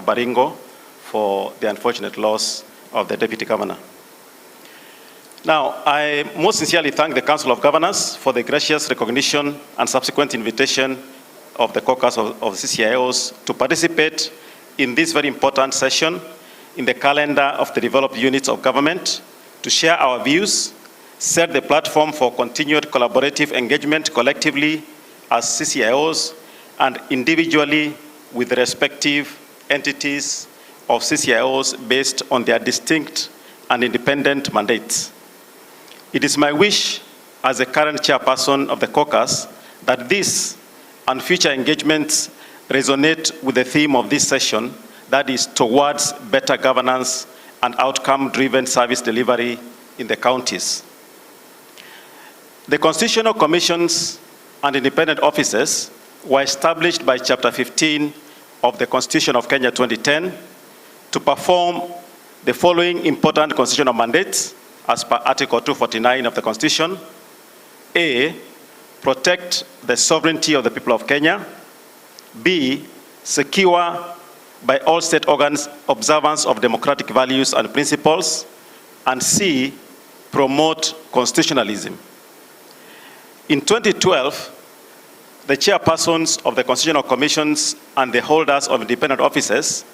H: Baringo for the unfortunate loss of the deputy governor. Now, I most sincerely thank the Council of Governors for the gracious recognition and subsequent invitation of the caucus of CCIOs to participate in this very important session in the calendar of the developed units of government, to share our views, set the platform for continued collaborative engagement collectively as CCIOs and individually with the respective entities of CCIOs based on their distinct and independent mandates. It is my wish as the current chairperson of the caucus that this and future engagements resonate with the theme of this session, that is towards better governance and outcome-driven service delivery in the counties. The Constitutional Commissions and independent offices were established by Chapter 15 of the Constitution of Kenya 2010 to perform the following important constitutional mandates as per Article 249 of the Constitution. A, protect the sovereignty of the people of Kenya. B, secure by all state organs observance of democratic values and principles. And C, promote constitutionalism. In 2012, the chairpersons of the Constitutional Commissions and the holders of independent offices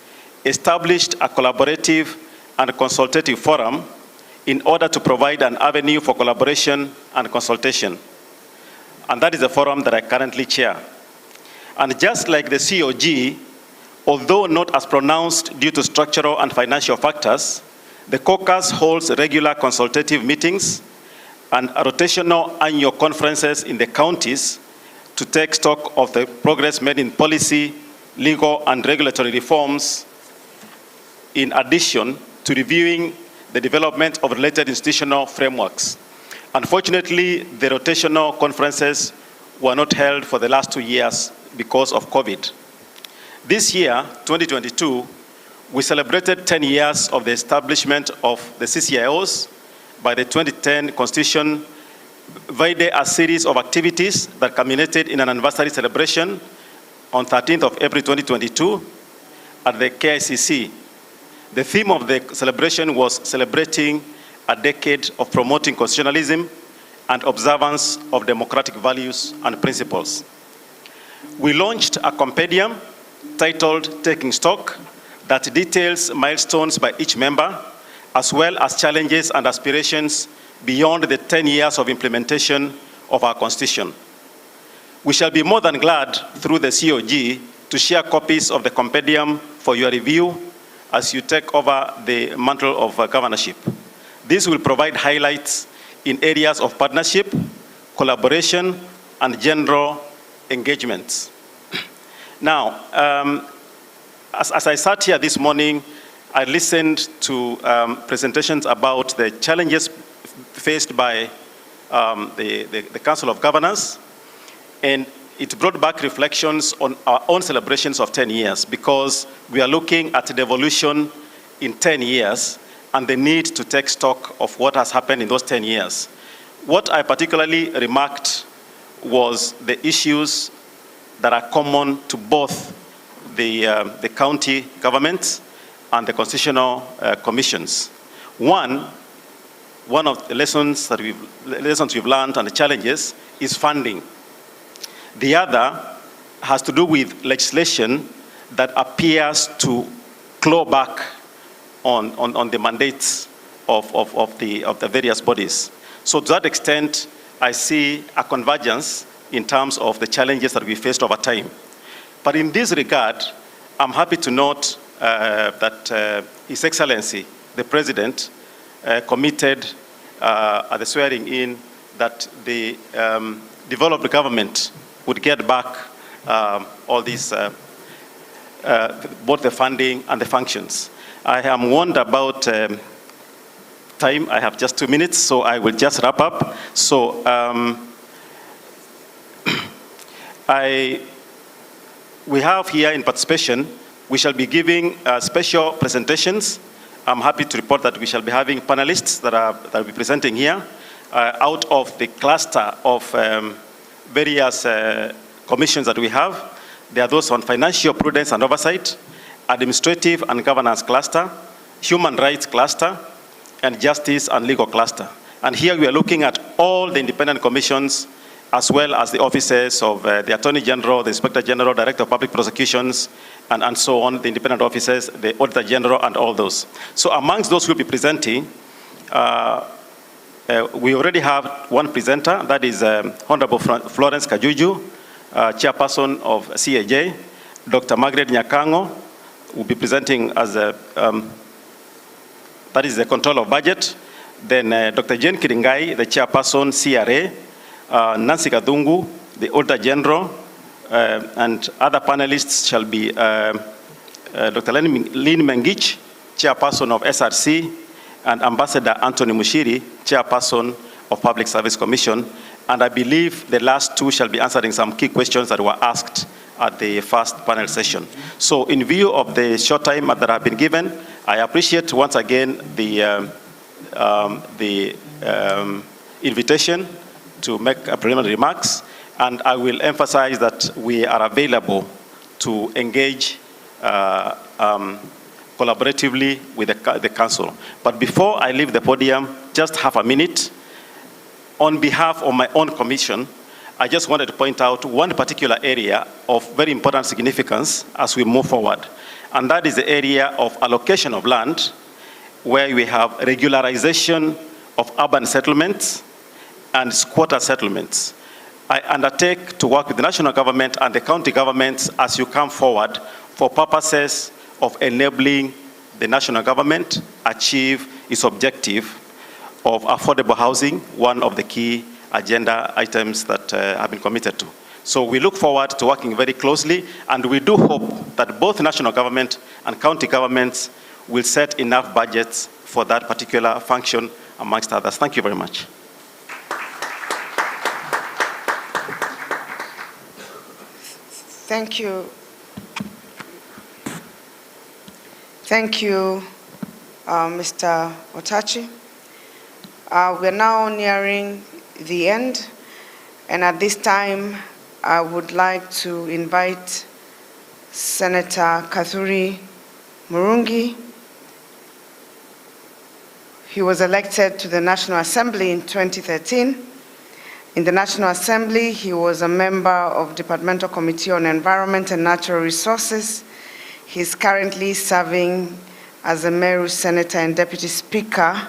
H: established a collaborative and consultative forum in order to provide an avenue for collaboration and consultation. And that is the forum that I currently chair. And just like the COG, although not as pronounced due to structural and financial factors, the caucus holds regular consultative meetings and rotational annual conferences in the counties to take stock of the progress made in policy, legal, and regulatory reforms, in addition to reviewing the development of related institutional frameworks. Unfortunately, the rotational conferences were not held for the last 2 years because of COVID. This year, 2022, we celebrated 10 years of the establishment of the CCIOs by the 2010 Constitution, via a series of activities that culminated in an anniversary celebration on 13th of April 2022 at the KICC. The theme of the celebration was celebrating a decade of promoting constitutionalism and observance of democratic values and principles. We launched a compendium titled Taking Stock that details milestones by each member, as well as challenges and aspirations beyond the 10 years of implementation of our Constitution. We shall be more than glad through the COG to share copies of the compendium for your review as you take over the mantle of governorship. This will provide highlights in areas of partnership, collaboration, and general engagement. Now, as I sat here this morning, I listened to presentations about the challenges faced by the Council of Governors, and it brought back reflections on our own celebrations of 10 years, because we are looking at the evolution in 10 years and the need to take stock of what has happened in those 10 years. What I particularly remarked was the issues that are common to both the county governments and the constitutional commissions. One of the lessons we've learned and the challenges is funding. The other has to do with legislation that appears to claw back on the mandates of the various bodies. So to that extent, I see a convergence in terms of the challenges that we faced over time. But in this regard, I'm happy to note that His Excellency, the President, committed at the swearing in that the developed government would get back all these, both the funding and the functions. I am warned about time. I have just 2 minutes, so I will just wrap up. So we have here in participation, we shall be giving special presentations. I'm happy to report that we shall be having panelists that will be presenting here out of the cluster of various commissions that we have. There are those on financial prudence and oversight, administrative and governance cluster, human rights cluster, and justice and legal cluster. And here we are looking at all the independent commissions, as well as the offices of the Attorney General, the Inspector General, Director of Public Prosecutions, and so on, the independent offices, the Auditor General, and all those. So amongst those who will be presenting, we already have one presenter, that is Honorable Florence Kajuju, Chairperson of CAJ. Dr. Margaret Nyakango will be presenting as that is the control of budget. Then Dr. Jane Kiringai, the Chairperson, CRA. Nancy Kadungu, the Auditor General, and other panelists shall be Dr. Lynn Mengich, Chairperson of SRC, and Ambassador Anthony Mushiri, Chairperson of Public Service Commission. And I believe the last two shall be answering some key questions that were asked at the first panel session. So in view of the short time that I've been given, I appreciate once again the invitation to make preliminary remarks, and I will emphasize that we are available to engage collaboratively with the council. But before I leave the podium, just half a minute, on behalf of my own commission, I just wanted to point out one particular area of very important significance as we move forward, and that is the area of allocation of land, where we have regularization of urban settlements and squatter settlements. I undertake to work with the national government and the county governments as you come forward for purposes of enabling the national government achieve its objective of affordable housing, one of the key agenda items that have been committed to. So we look forward to working very closely, and we do hope that both national government and county governments will set enough budgets for that particular function, amongst others. Thank you very much.
D: Thank you. Thank you, Mr. Otachi. We're now nearing the end, and at this time, I would like to invite Senator Kathuri Murungi. He was elected to the National Assembly in 2013. In the National Assembly, he was a member of Departmental Committee on Environment and Natural Resources. He's currently serving as a Meru Senator and Deputy Speaker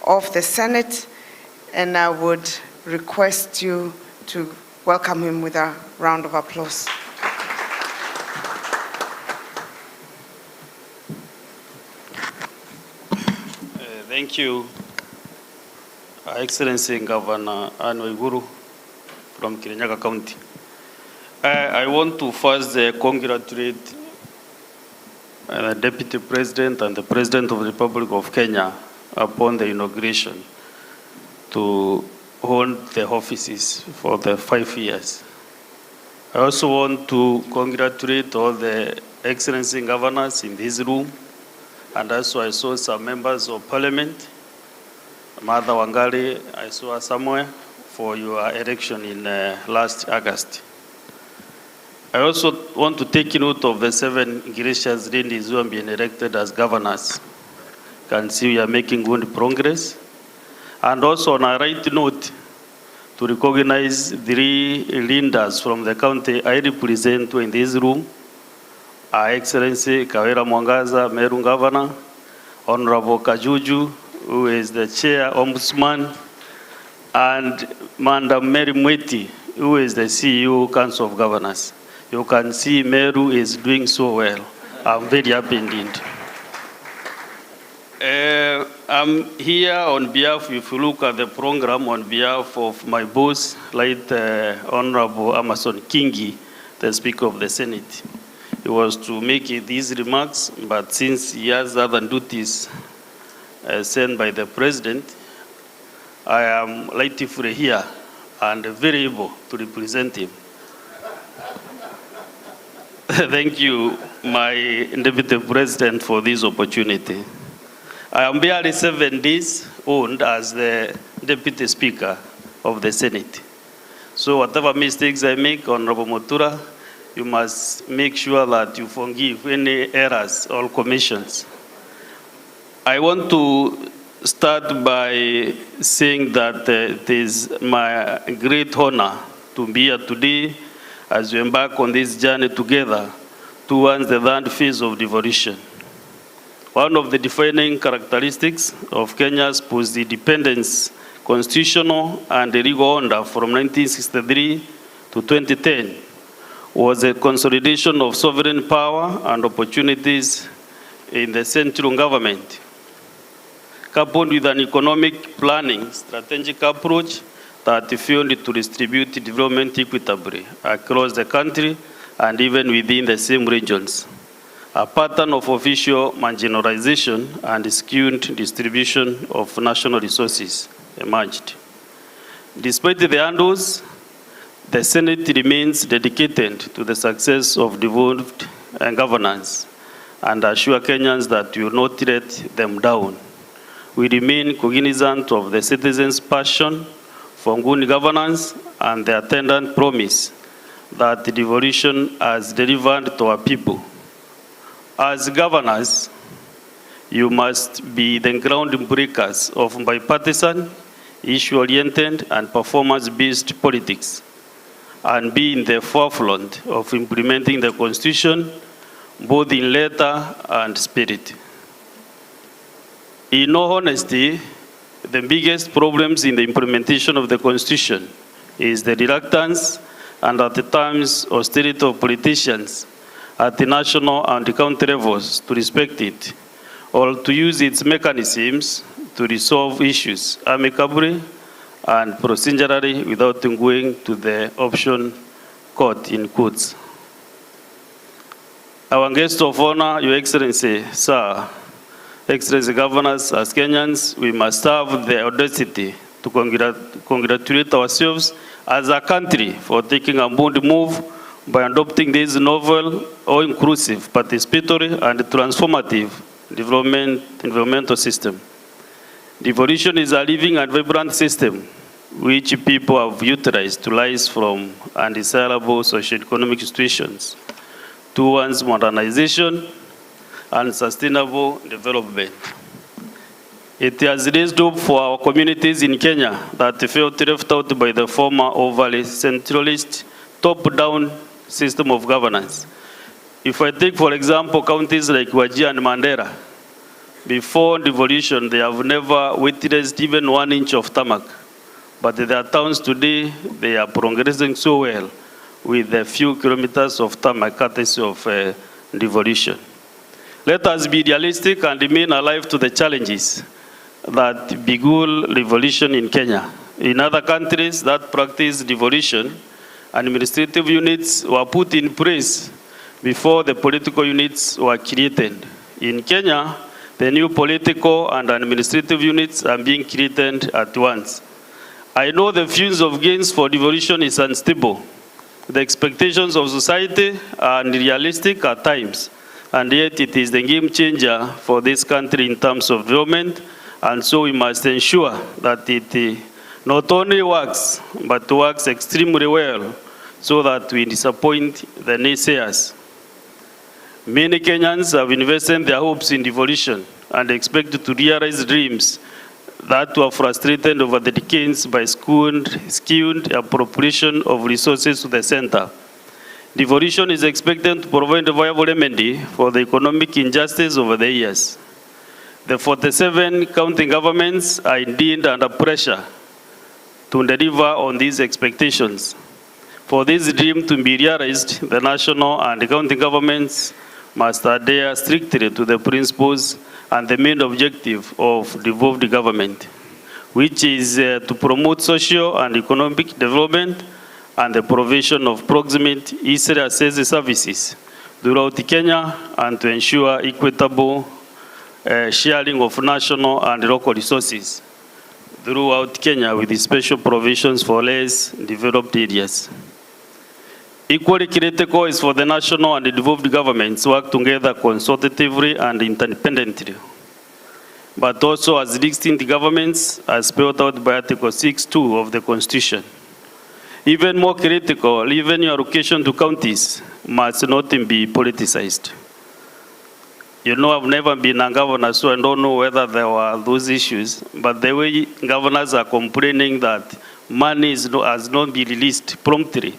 D: of the Senate, and I would request you to welcome him with a round of applause.
I: Thank you, Excellency Governor Anne Waiguru from Kirinyaga County. I want to first congratulate the Deputy President and the President of the Republic of Kenya upon the inauguration to hold the offices for the 5 years. I also want to congratulate all the Excellency Governors in this room, and also I saw some members of Parliament. Martha Wangari, I saw her somewhere for your election in last August. I also want to take note of the 7 gracious ladies who have been elected as governors. You can see we are making good progress. And also on a right note, to recognize 3 leaders from the county I represent in this room, Our Excellency Kawira Mwangaza, Meru Governor, Honorable Kajuju, who is the Chair Ombudsman, and Madam Mary Mweti, who is the CEO Council of Governors. You can see Meru is doing so well. I'm very happy indeed. I'm here on behalf, if you look at the program, on behalf of my boss, late Honorable Amason Kingi, the Speaker of the Senate. He was to make these remarks, but since he has other duties sent by the President, I am lightly here and very able to represent him. Thank you, my Deputy President, for this opportunity. I am barely 7 days old as the Deputy Speaker of the Senate. So whatever mistakes I make, Honorable Motura, you must make sure that you forgive any errors or commissions. I want to start by saying that it is my great honor to be here today as we embark on this journey together towards the 3rd phase of devolution. One of the defining characteristics of Kenya's post-independence constitutional and legal order from 1963 to 2010 was a consolidation of sovereign power and opportunities in the central government, coupled with an economic planning strategic approach that failed to distribute development equitably across the country and even within the same regions. A pattern of official marginalization and skewed distribution of national resources emerged. Despite the handles, the Senate remains dedicated to the success of devolved governance and assure Kenyans that we will not let them down. We remain cognizant of the citizens' passion for good governance and the attendant promise that devolution has delivered to our people. As governors, you must be the groundbreakers of bipartisan, issue-oriented, and performance-based politics, and be in the forefront of implementing the Constitution, both in letter and spirit. In all honesty, the biggest problems in the implementation of the Constitution is the reluctance and at the times hostility of politicians at the national and county levels to respect it, or to use its mechanisms to resolve issues amicably and procedurally without going to the option court in quotes. Our guest of honor, Your Excellency, Sir, Excellency Governors, as Kenyans, we must have the audacity to congratulate ourselves as a country for taking a bold move by adopting this novel, all-inclusive, participatory, and transformative developmental system. Devolution is a living and vibrant system which people have utilized to rise from undesirable socio-economic situations towards modernization and sustainable development. It has raised hope for our communities in Kenya that felt left out by the former overly centralist, top-down system of governance. If I take, for example, counties like Wajir and Mandera, before devolution, they have never witnessed even 1 inch of tarmac, But there are towns today, they are progressing so well with a few kilometers of tarmac courtesy of devolution. Let us be realistic and remain alive to the challenges that beguile revolution in Kenya. In other countries that practice devolution, administrative units were put in place before the political units were created. In Kenya, the new political and administrative units are being created at once. I know the views of gains for devolution is unstable. The expectations of society are unrealistic at times, and yet it is the game changer for this country in terms of development, and so we must ensure that it not only works, but works extremely well so that we disappoint the naysayers. Many Kenyans have invested their hopes in devolution and expect to realize dreams that were frustrated over the decades by skewed appropriation of resources to the center. Devolution is expected to provide a viable remedy for the economic injustice over the years. The 47 county governments are indeed under pressure to deliver on these expectations. For this dream to be realized, the national and the county governments must adhere strictly to the principles and the main objective of devolved government, which is to promote social and economic development and the provision of proximate, easily accessible services throughout Kenya, and to ensure equitable sharing of national and local resources throughout Kenya with special provisions for less developed areas. Equally critical is for the national and the devolved governments to work together consultatively and independently, but also as distinct governments as spelled out by Article 6(2) of the Constitution. Even more critical, revenue allocation to counties must not be politicized. You know, I've never been a governor, so I don't know whether there were those issues, but the way governors are complaining that money has not been released promptly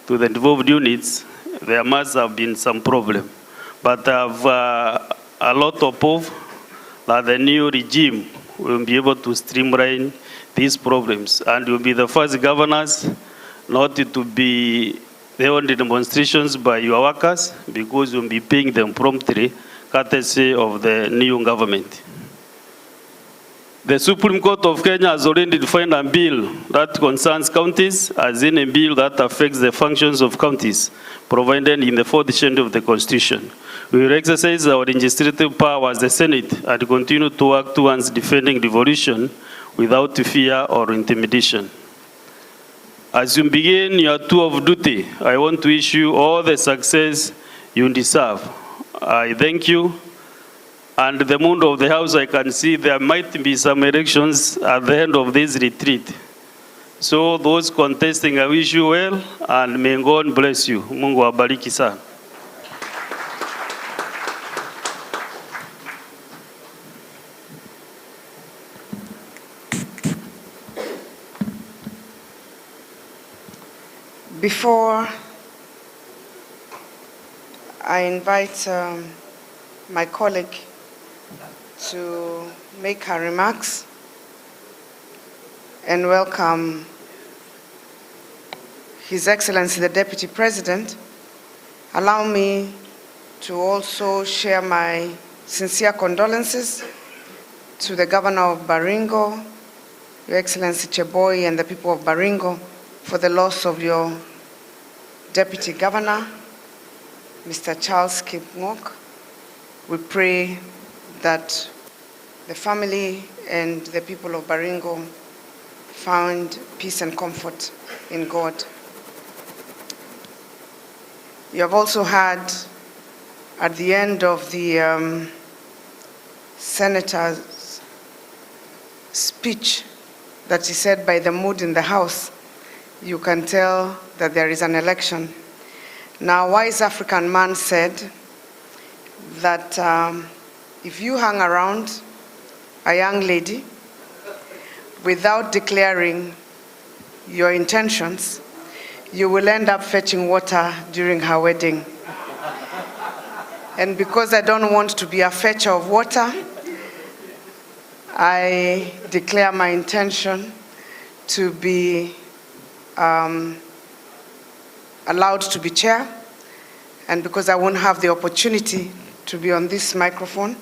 I: to the devolved units, there must have been some problem. But I have a lot of hope that the new regime will be able to streamline these problems, and will be the first governors not to be the only demonstrations by your workers, because you'll be paying them promptly, courtesy of the new government. The Supreme Court of Kenya has already defined a bill that concerns counties as in a bill that affects the functions of counties provided in the 4th schedule of the Constitution. We will exercise our legislative power as the Senate and continue to work towards defending devolution without fear or intimidation. As you begin your tour of duty, I want to wish you all the success you deserve. I thank you. And the mood of the house, I can see there might be some elections at the end of this retreat. So those contesting, I wish you well, and may God bless you. Mungu awabariki sana.
D: Before I invite my colleague to make her remarks and welcome His Excellency the Deputy President, allow me to also share my sincere condolences to the Governor of Baringo, Your Excellency Cheboy, and the people of Baringo for the loss of your Deputy Governor, Mr. Charles Kipng'ok. We pray that the family and the people of Baringo found peace and comfort in God. You have also heard at the end of the Senator's speech that he said, by the mood in the House, you can tell that there is an election. Now, a wise African man said that if you hang around a young lady without declaring your intentions, you will end up fetching water during her wedding. And because I don't want to be a fetcher of water, I declare my intention to be allowed to be chair, and because I won't have the opportunity to be on this microphone,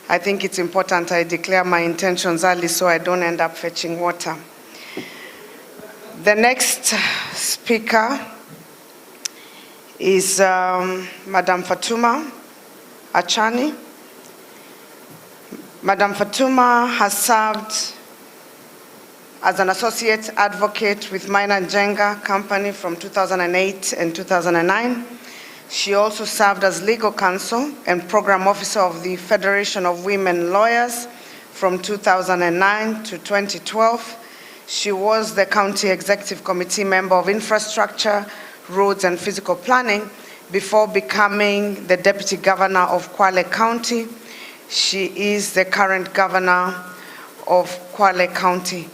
D: I think it's important I declare my intentions early so I don't end up fetching water. The next speaker is Madam Fatuma Achani. Madam Fatuma has served as an associate advocate with Minor Jenga Company from 2008 and 2009. She also served as legal counsel and program officer of the Federation of Women Lawyers from 2009 to 2012. She was the County Executive Committee member of Infrastructure, Roads and Physical Planning before becoming the Deputy Governor of Kwale County. She is the current Governor of Kwale County.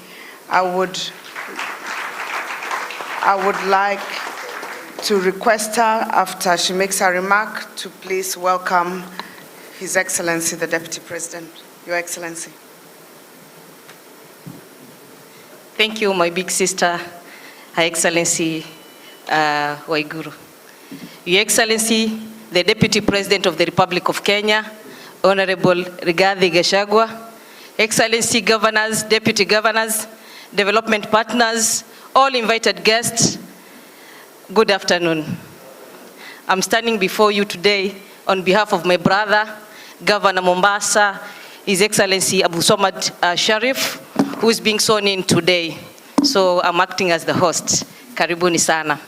D: I would like to request her, after she makes her remark, to please welcome His Excellency, the Deputy President. Your Excellency.
J: Thank you, my big sister, Her Excellency Waiguru. Your Excellency, the Deputy President of the Republic of Kenya, Honorable Rigathi Gachagua, Excellency Governors, Deputy Governors, Development Partners, all invited guests, good afternoon. I'm standing before you today on behalf of my brother, Governor Mombasa, His Excellency Abu Somad Sharif, who is being sworn in today. So I'm acting as the host. Karibuni sana.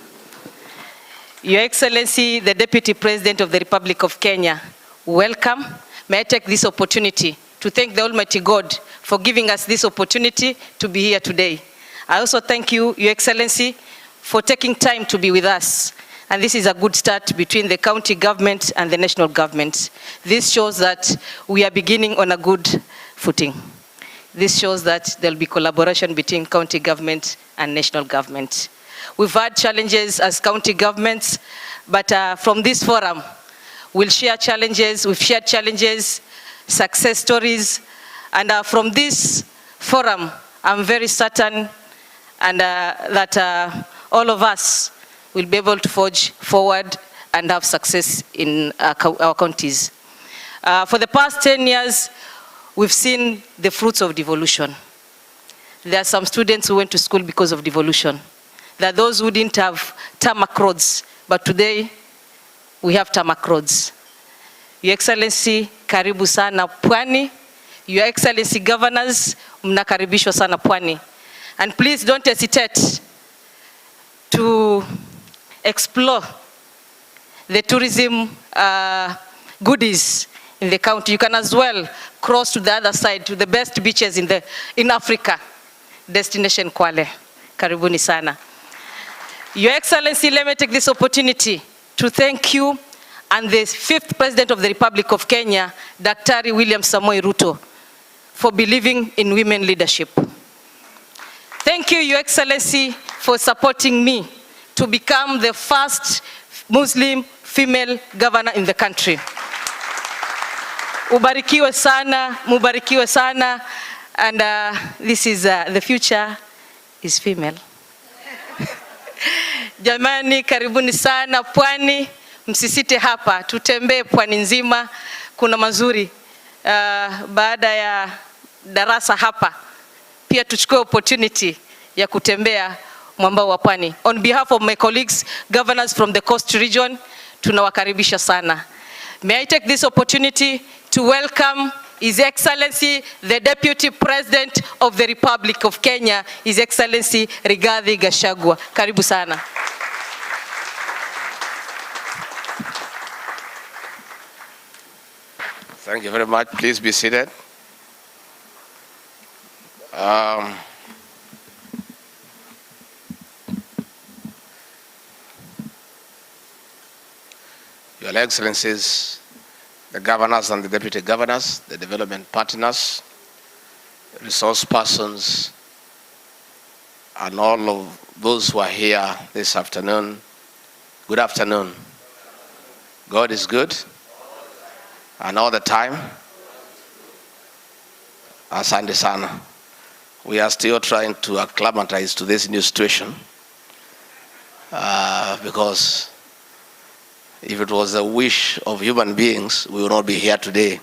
J: Your Excellency, the Deputy President of the Republic of Kenya, welcome. May I take this opportunity to thank the Almighty God for giving us this opportunity to be here today. I also thank you, Your Excellency, for taking time to be with us. And this is a good start between the county government and the national government. This shows that we are beginning on a good footing. This shows that there'll be collaboration between county government and national government. We've had challenges as county governments, but from this forum, we'll share challenges. We've shared challenges, success stories, and from this forum, I'm very certain and that all of us will be able to forge forward and have success in our counties. For the past 10 years, we've seen the fruits of devolution. There are some students who went to school because of devolution. There are those who didn't have tarmac roads, but today we have tarmac roads. Your Excellency, karibu sana Pwani. Your Excellency Governors, mnakaribishwa sana Pwani. And please don't hesitate to explore the tourism goodies in the county. You can as well cross to the other side, to the best beaches in Africa, destination Kwale. Karibuni sana. Your Excellency, let me take this opportunity to thank you and the 5th President of the Republic of Kenya, Daktari William Samoei Ruto, for believing in women leadership. Thank you, Your Excellency, for supporting me to become the first Muslim female governor in the country. Ubarikiwe sana, mubarikiwe sana, and this is the future is female. Jamani, karibuni sana Pwani, msisite hapa, tutembee Pwani nzima, kuna mazuri. Baada ya darasa hapa, pia tuchukue opportunity ya kutembea mwambao wa Pwani. On behalf of my colleagues, governors from the Coast region, tunawakaribisha sana. May I take this opportunity to welcome His Excellency, the Deputy President of the Republic of Kenya, His Excellency Rigathi Gachagua. Karibu sana.
K: Thank you very much. Please be seated. Your Excellencies, the governors and the deputy governors, the development partners, resource persons, and all of those who are here this afternoon, good afternoon. God is good, and all the time. Asante sana. We are still trying to acclimatize to this new situation because if it was a wish of human beings, we would not be here today.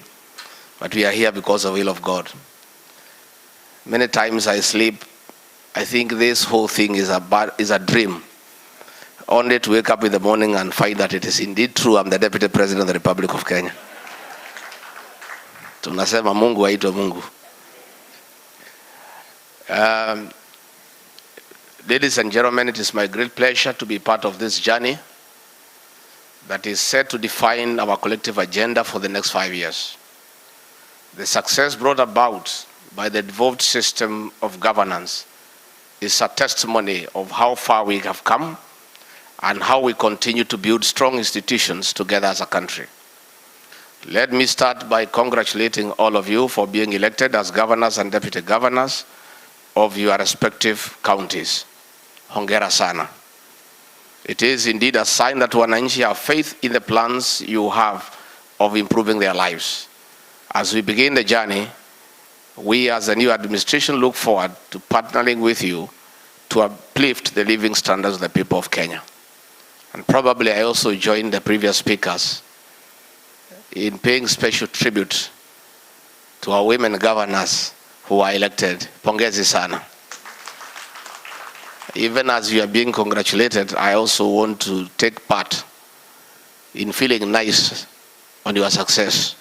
K: But we are here because of the will of God. Many times I sleep, I think this whole thing is a dream, only to wake up in the morning and find that it is indeed true. I'm the Deputy President of the Republic of Kenya. Tunasema Mungu aitwe Mungu. Ladies and gentlemen, it is my great pleasure to be part of this journey that is set to define our collective agenda for the next 5 years. The success brought about by the devolved system of governance is a testimony of how far we have come and how we continue to build strong institutions together as a country. Let me start by congratulating all of you for being elected as governors and deputy governors of your respective counties. Hongera sana. It is indeed a sign that wananchi have faith in the plans you have of improving their lives. As we begin the journey, we as the new administration look forward to partnering with you to uplift the living standards of the people of Kenya. And probably I also join the previous speakers in paying special tribute to our women governors who are elected. Pongezi sana. Even as you are being congratulated, I also want to take part in feeling nice on your success.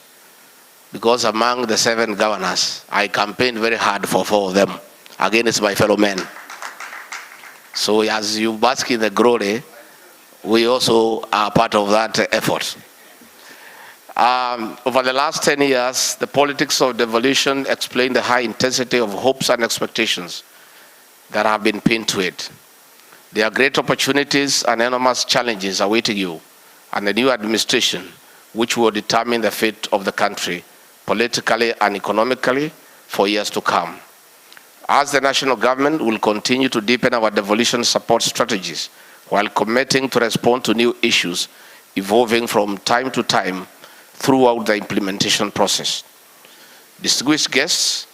K: Because among the 7 governors, I campaigned very hard for 4 of them against my fellow men. So as you bask in the glory, we also are part of that effort. Over the last 10 years, the politics of devolution explained the high intensity of hopes and expectations that have been pinned to it. There are great opportunities and enormous challenges awaiting you and the new administration, which will determine the fate of the country, politically and economically, for years to come. As the national government will continue to deepen our devolution support strategies while committing to respond to new issues evolving from time to time throughout the implementation process. Distinguished guests,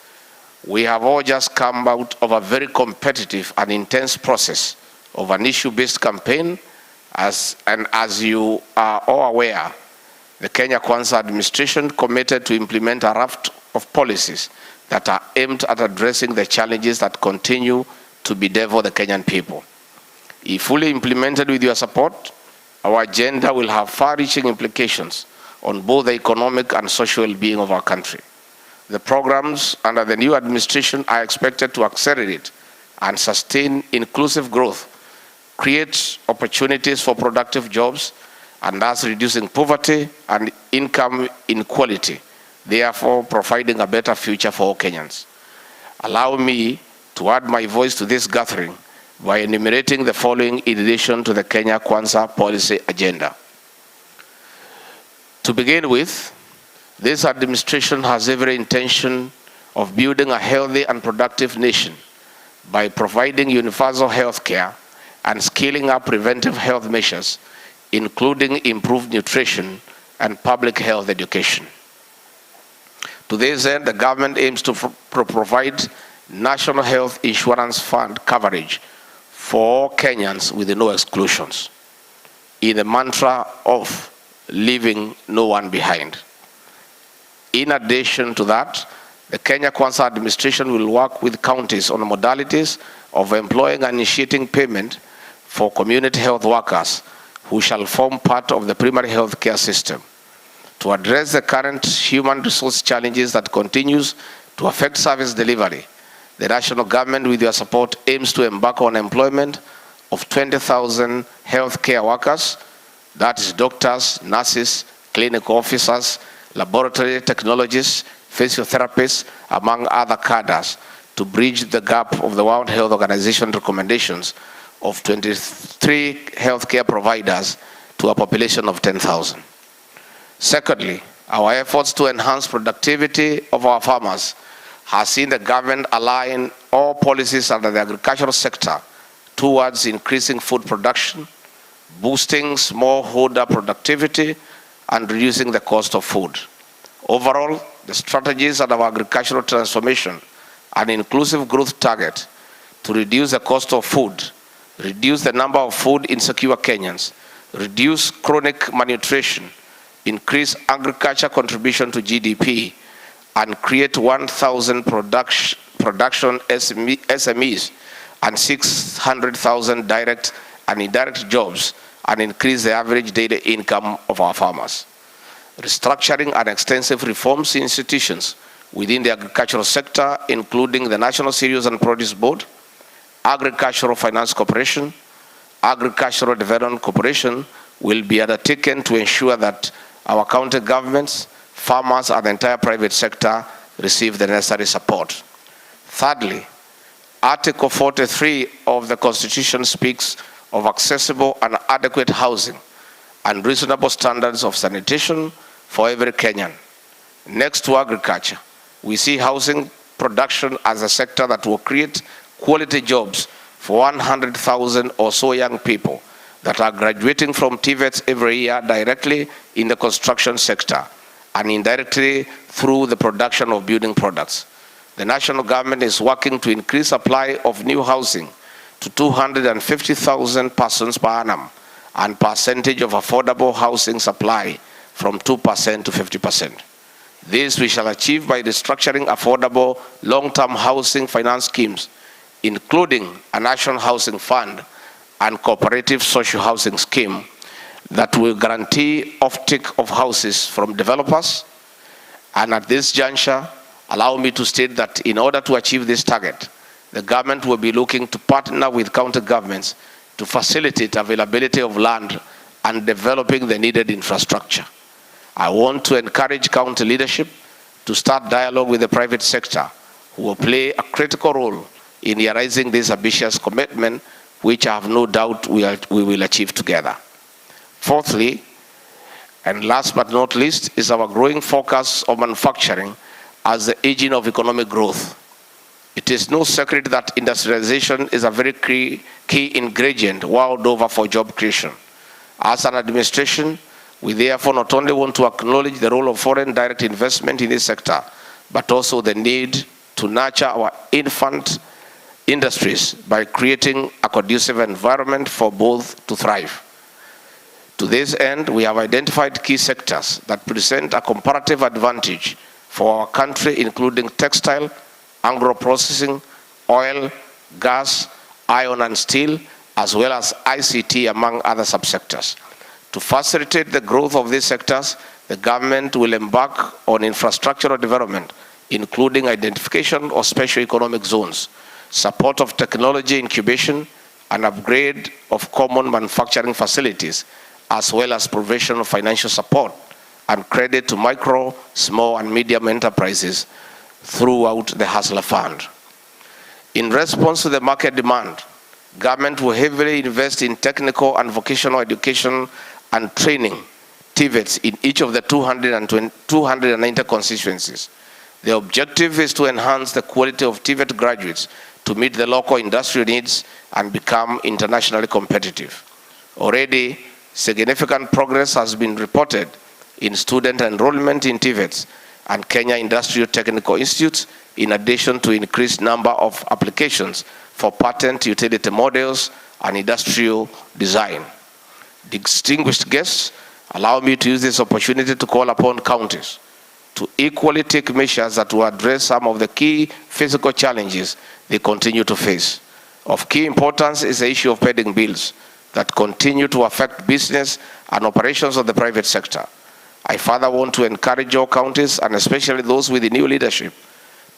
K: we have all just come out of a very competitive and intense process of an issue-based campaign, as you are all aware, the Kenya Kwanza administration committed to implement a raft of policies that are aimed at addressing the challenges that continue to bedevil the Kenyan people. If fully implemented with your support, our agenda will have far-reaching implications on both the economic and social well-being of our country. The programs under the new administration are expected to accelerate and sustain inclusive growth, create opportunities for productive jobs, and thus reducing poverty and income inequality, therefore providing a better future for all Kenyans. Allow me to add my voice to this gathering by enumerating the following in addition to the Kenya Kwanza policy agenda. To begin with, this administration has every intention of building a healthy and productive nation by providing universal health care and scaling up preventive health measures, including improved nutrition and public health education. To this end, the government aims to provide National Health Insurance Fund coverage for all Kenyans with no exclusions, in the mantra of leaving no one behind. In addition to that, the Kenya Kwanza administration will work with counties on modalities of employing and initiating payment for community health workers who shall form part of the primary health care system. To address the current human resource challenges that continues to affect service delivery, the national government, with your support, aims to embark on employment of 20,000 health care workers, that is doctors, nurses, clinical officers, laboratory technologists, physiotherapists, among other cadres, to bridge the gap of the World Health Organization recommendations of 23 healthcare providers to a population of 10,000. Secondly, our efforts to enhance productivity of our farmers has seen the government align all policies under the agricultural sector towards increasing food production, boosting smallholder productivity, and reducing the cost of food. Overall, the strategies of our agricultural transformation an inclusive growth target to reduce the cost of food, reduce the number of food insecure Kenyans, reduce chronic malnutrition, increase agriculture contribution to GDP, and create 1,000 production SMEs and 600,000 direct and indirect jobs, and increase the average daily income of our farmers. Restructuring and extensive reforms in institutions within the agricultural sector, including the National Cereals and Produce Board, Agricultural Finance Corporation, Agricultural Development Corporation, will be undertaken to ensure that our county governments, farmers, and the entire private sector receive the necessary support. Thirdly, Article 43 of the Constitution speaks of accessible and adequate housing and reasonable standards of sanitation for every Kenyan. Next to agriculture, we see housing production as a sector that will create quality jobs for 100,000 or so young people that are graduating from TVETs every year directly in the construction sector and indirectly through the production of building products. The national government is working to increase supply of new housing to 250,000 persons per annum and percentage of affordable housing supply from 2% to 50%. This we shall achieve by restructuring affordable long-term housing finance schemes, including a national housing fund and cooperative social housing scheme that will guarantee offtake of houses from developers. And at this juncture, allow me to state that in order to achieve this target, the government will be looking to partner with county governments to facilitate availability of land and developing the needed infrastructure. I want to encourage county leadership to start dialogue with the private sector, who will play a critical role in realizing this ambitious commitment, which I have no doubt we will achieve together. Fourthly, and last but not least, is our growing focus on manufacturing as the engine of economic growth. It is no secret that industrialization is a very key ingredient world over for job creation. As an administration, we therefore not only want to acknowledge the role of foreign direct investment in this sector, but also the need to nurture our infant industries by creating a conducive environment for both to thrive. To this end, we have identified key sectors that present a comparative advantage for our country, including textile, agro-processing, oil, gas, iron and steel, as well as ICT, among other subsectors. To facilitate the growth of these sectors, the government will embark on infrastructural development, including identification of special economic zones, support of technology incubation, and upgrade of common manufacturing facilities, as well as provision of financial support and credit to micro, small, and medium enterprises throughout the Hustler Fund. In response to the market demand, government will heavily invest in technical and vocational education and training, TVETs, in each of the 290 constituencies. The objective is to enhance the quality of TVET graduates to meet the local industrial needs and become internationally competitive. Already, significant progress has been reported in student enrollment in TVETs and Kenya Industrial Technical Institutes, in addition to increased number of applications for patent utility models and industrial design. Distinguished guests, allow me to use this opportunity to call upon counties to equally take measures that will address some of the key physical challenges they continue to face. Of key importance is the issue of pending bills that continue to affect business and operations of the private sector. I further want to encourage all counties, and especially those with the new leadership,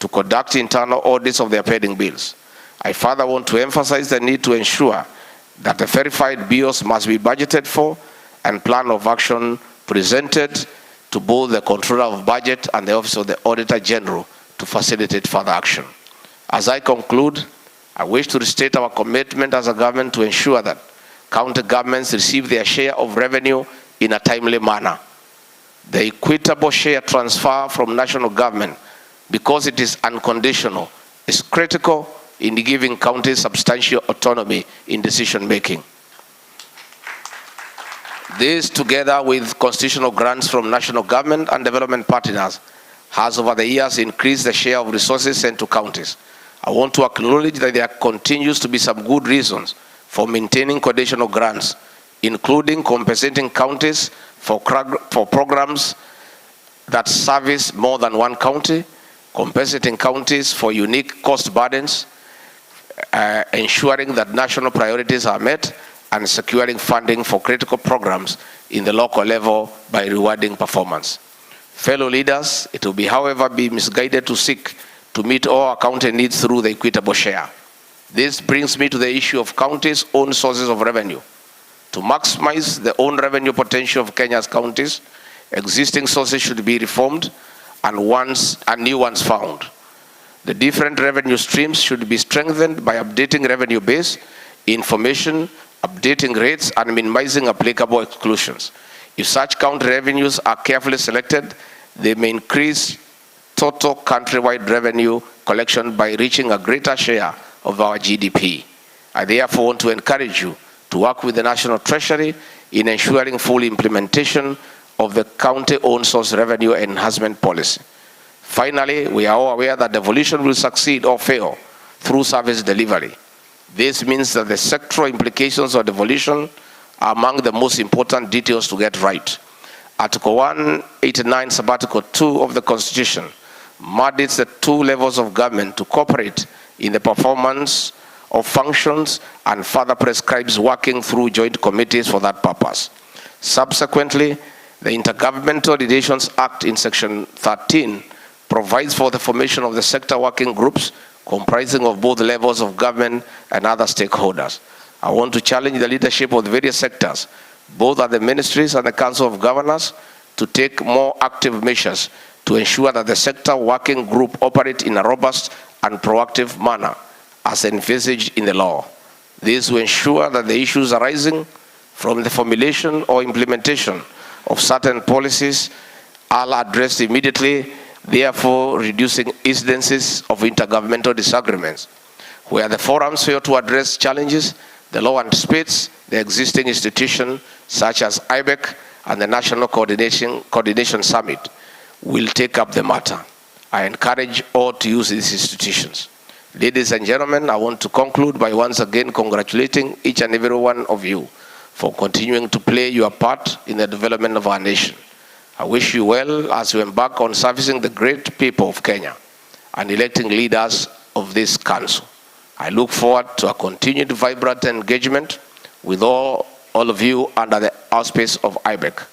K: to conduct internal audits of their pending bills. I further want to emphasize the need to ensure that the verified bills must be budgeted for and plan of action presented to both the Controller of Budget and the Office of the Auditor General to facilitate further action. As I conclude, I wish to restate our commitment as a government to ensure that county governments receive their share of revenue in a timely manner. The equitable share transfer from national government, because it is unconditional, is critical in giving counties substantial autonomy in decision making. This, together with constitutional grants from national government and development partners, has over the years increased the share of resources sent to counties. I want to acknowledge that there continues to be some good reasons for maintaining conditional grants, including compensating counties for programs that service more than one county, compensating counties for unique cost burdens, ensuring that national priorities are met, and securing funding for critical programs in the local level by rewarding performance. Fellow leaders, it will be, however, be misguided to seek to meet all our county needs through the equitable share. This brings me to the issue of counties' own sources of revenue. To maximize the own revenue potential of Kenya's counties, existing sources should be reformed and new ones found. The different revenue streams should be strengthened by updating revenue base, information, updating rates, and minimizing applicable exclusions. If such county revenues are carefully selected, they may increase total countrywide revenue collection by reaching a greater share of our GDP. I therefore want to encourage you to work with the National Treasury in ensuring full implementation of the county-owned source revenue enhancement policy. Finally, we are all aware that devolution will succeed or fail through service delivery. This means that the sectoral implications of devolution are among the most important details to get right. Article 189, Sub-Article 2 of the Constitution mandates the two levels of government to cooperate in the performance of functions and further prescribes working through joint committees for that purpose. Subsequently, the Intergovernmental Relations Act in Section 13 provides for the formation of the sector working groups comprising of both levels of government and other stakeholders. I want to challenge the leadership of the various sectors, both at the ministries and the Council of Governors, to take more active measures to ensure that the sector working group operate in a robust and proactive manner as envisaged in the law. This will ensure that the issues arising from the formulation or implementation of certain policies are addressed immediately, therefore reducing incidences of intergovernmental disagreements. Where the forums fail to address challenges, the law anticipates the existing institutions such as IBEC and the National Coordination Summit will take up the matter. I encourage all to use these institutions. Ladies and gentlemen, I want to conclude by once again congratulating each and every one of you for continuing to play your part in the development of our nation. I wish you well as you embark on servicing the great people of Kenya and electing leaders of this council. I look forward to a continued vibrant engagement with all of you under the auspice of IBEC.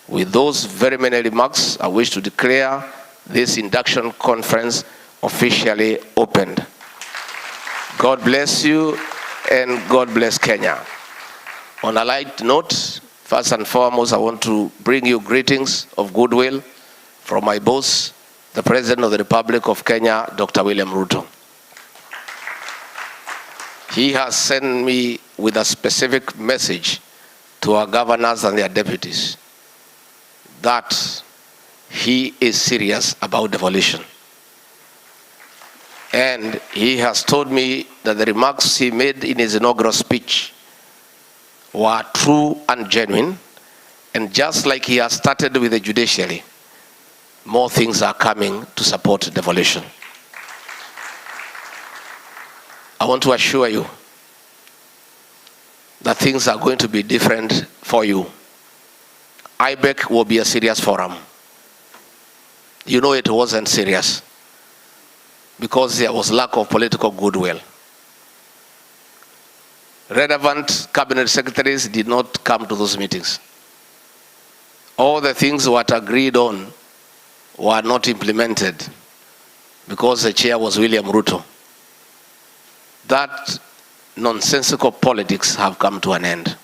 K: With those very many remarks, I wish to declare this induction conference officially opened. God bless you and God bless Kenya. On a light note, first and foremost, I want to bring you greetings of goodwill from my boss, the President of the Republic of Kenya, Dr. William Ruto. He has sent me with a specific message to our governors and their deputies that he is serious about devolution. And he has told me that the remarks he made in his inaugural speech were true and genuine, and just like he has started with the judiciary, more things are coming to support devolution. I want to assure you that things are going to be different for you. IBEC will be a serious forum. You know it wasn't serious because there was lack of political goodwill. Relevant cabinet secretaries did not come to those meetings. All the things that were agreed on were not implemented because the chair was William Ruto. That nonsensical politics have come to an end.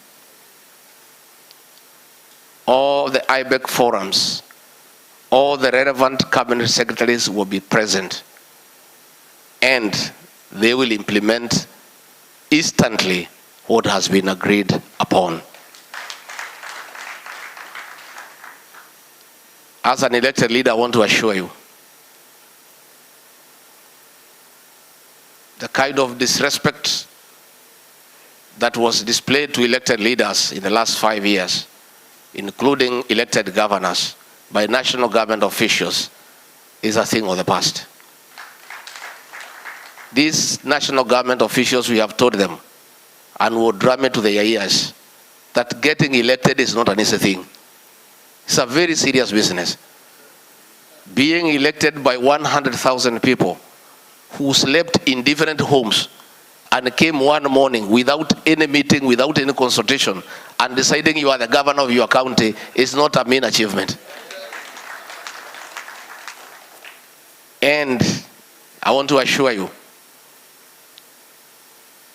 K: All the IBEC forums, all the relevant cabinet secretaries will be present, and they will implement instantly what has been agreed upon. As an elected leader, I want to assure you, the kind of disrespect that was displayed to elected leaders in the last 5 years, including elected governors, by national government officials, is a thing of the past. These national government officials, we have told them, and will drum it to their ears, that getting elected is not an easy thing. It's a very serious business. Being elected by 100,000 people who slept in different homes and came one morning without any meeting, without any consultation, and deciding you are the governor of your county is not a mean achievement. And I want to assure you,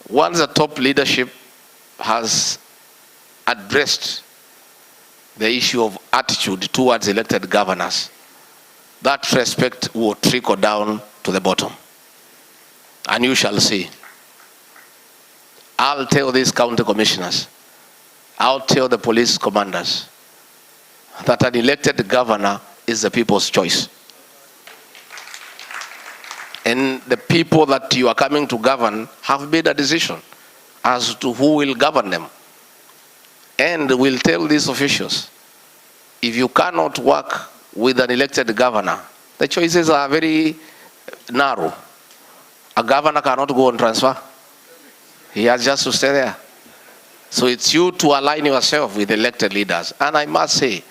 K: once the top leadership has addressed the issue of attitude towards elected governors, that respect will trickle down to the bottom. And you shall see. I'll tell these county commissioners, I'll tell the police commanders that an elected governor is the people's choice. And the people that you are coming to govern have made a decision as to who will govern them. And we'll tell these officials, if you cannot work with an elected governor, the choices are very narrow. A governor cannot go on transfer. He has just to stay there. So it's you to align yourself with elected leaders. And I must say,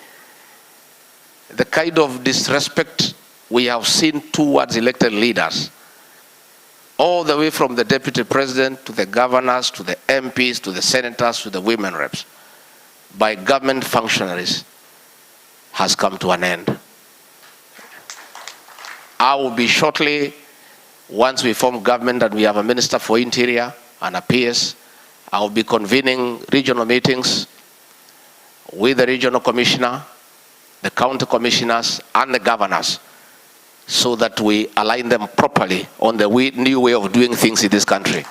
K: the kind of disrespect we have seen towards elected leaders, all the way from the deputy president to the governors, to the MPs, to the senators, to the women reps, by government functionaries, has come to an end. I will be shortly, once we form government and we have a minister for interior and a PS, I will be convening regional meetings with the regional commissioner, the county commissioners, and the governors, so that we align them properly on the new way of doing things in this country.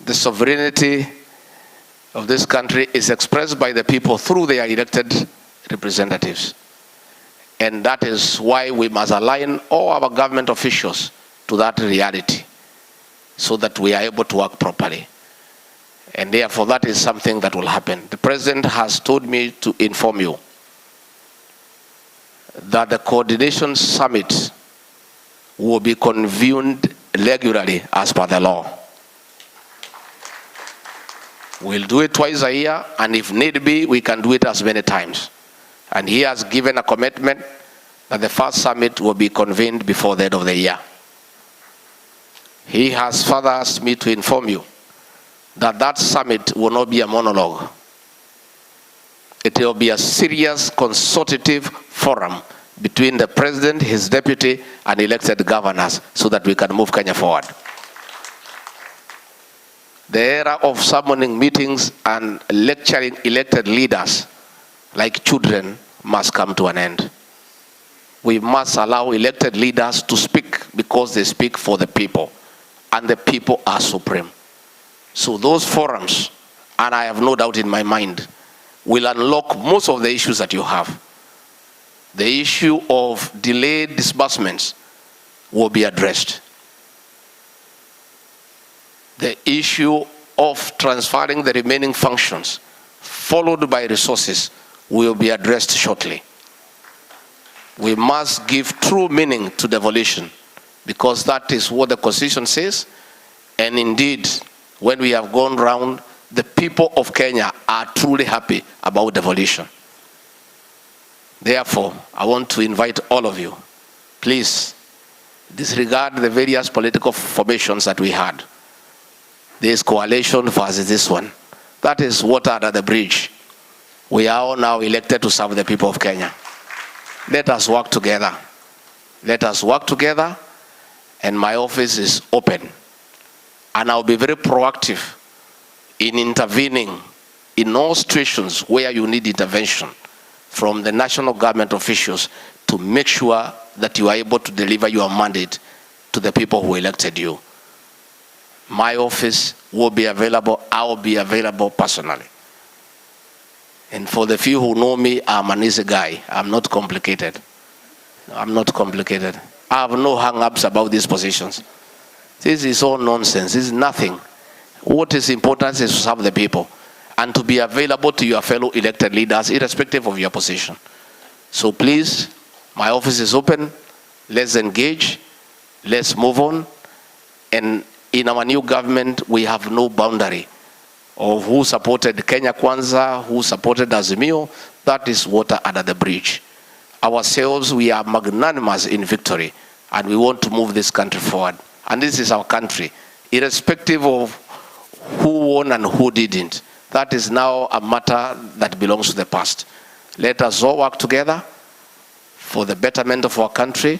K: The sovereignty of this country is expressed by the people through their elected representatives. And that is why we must align all our government officials to that reality, so that we are able to work properly. And therefore, that is something that will happen. The president has told me to inform you that the coordination summit will be convened regularly as per the law. We'll do it twice a year, and if need be, we can do it as many times. And he has given a commitment that the first summit will be convened before the end of the year. He has further asked me to inform you that that summit will not be a monologue. It will be a serious consultative forum between the president, his deputy, and elected governors, so that we can move Kenya forward. The era of summoning meetings and lecturing elected leaders like children must come to an end. We must allow elected leaders to speak because they speak for the people, and the people are supreme. So those forums, and I have no doubt in my mind, will unlock most of the issues that you have. The issue of delayed disbursements will be addressed. The issue of transferring the remaining functions, followed by resources, will be addressed shortly. We must give true meaning to devolution, because that is what the Constitution says. And indeed, when we have gone round, the people of Kenya are truly happy about devolution. Therefore, I want to invite all of you, please disregard the various political formations that we had. This coalition versus this one. That is water under the bridge. We are all now elected to serve the people of Kenya. Let us work together. Let us work together, and my office is open. And I'll be very proactive in intervening in all situations where you need intervention from the national government officials to make sure that you are able to deliver your mandate to the people who elected you. My office will be available. I will be available personally. And for the few who know me, I'm an easy guy. I'm not complicated. I'm not complicated. I have no hang-ups about these positions. This is all nonsense. This is nothing. What is important is to serve the people and to be available to your fellow elected leaders, irrespective of your position. So please, my office is open. Let's engage. Let's move on. And in our new government, we have no boundary of who supported Kenya Kwanza, who supported Azimio. That is water under the bridge. Ourselves, we are magnanimous in victory, and we want to move this country forward. And this is our country, irrespective of who won and who didn't. That is now a matter that belongs to the past. Let us all work together for the betterment of our country.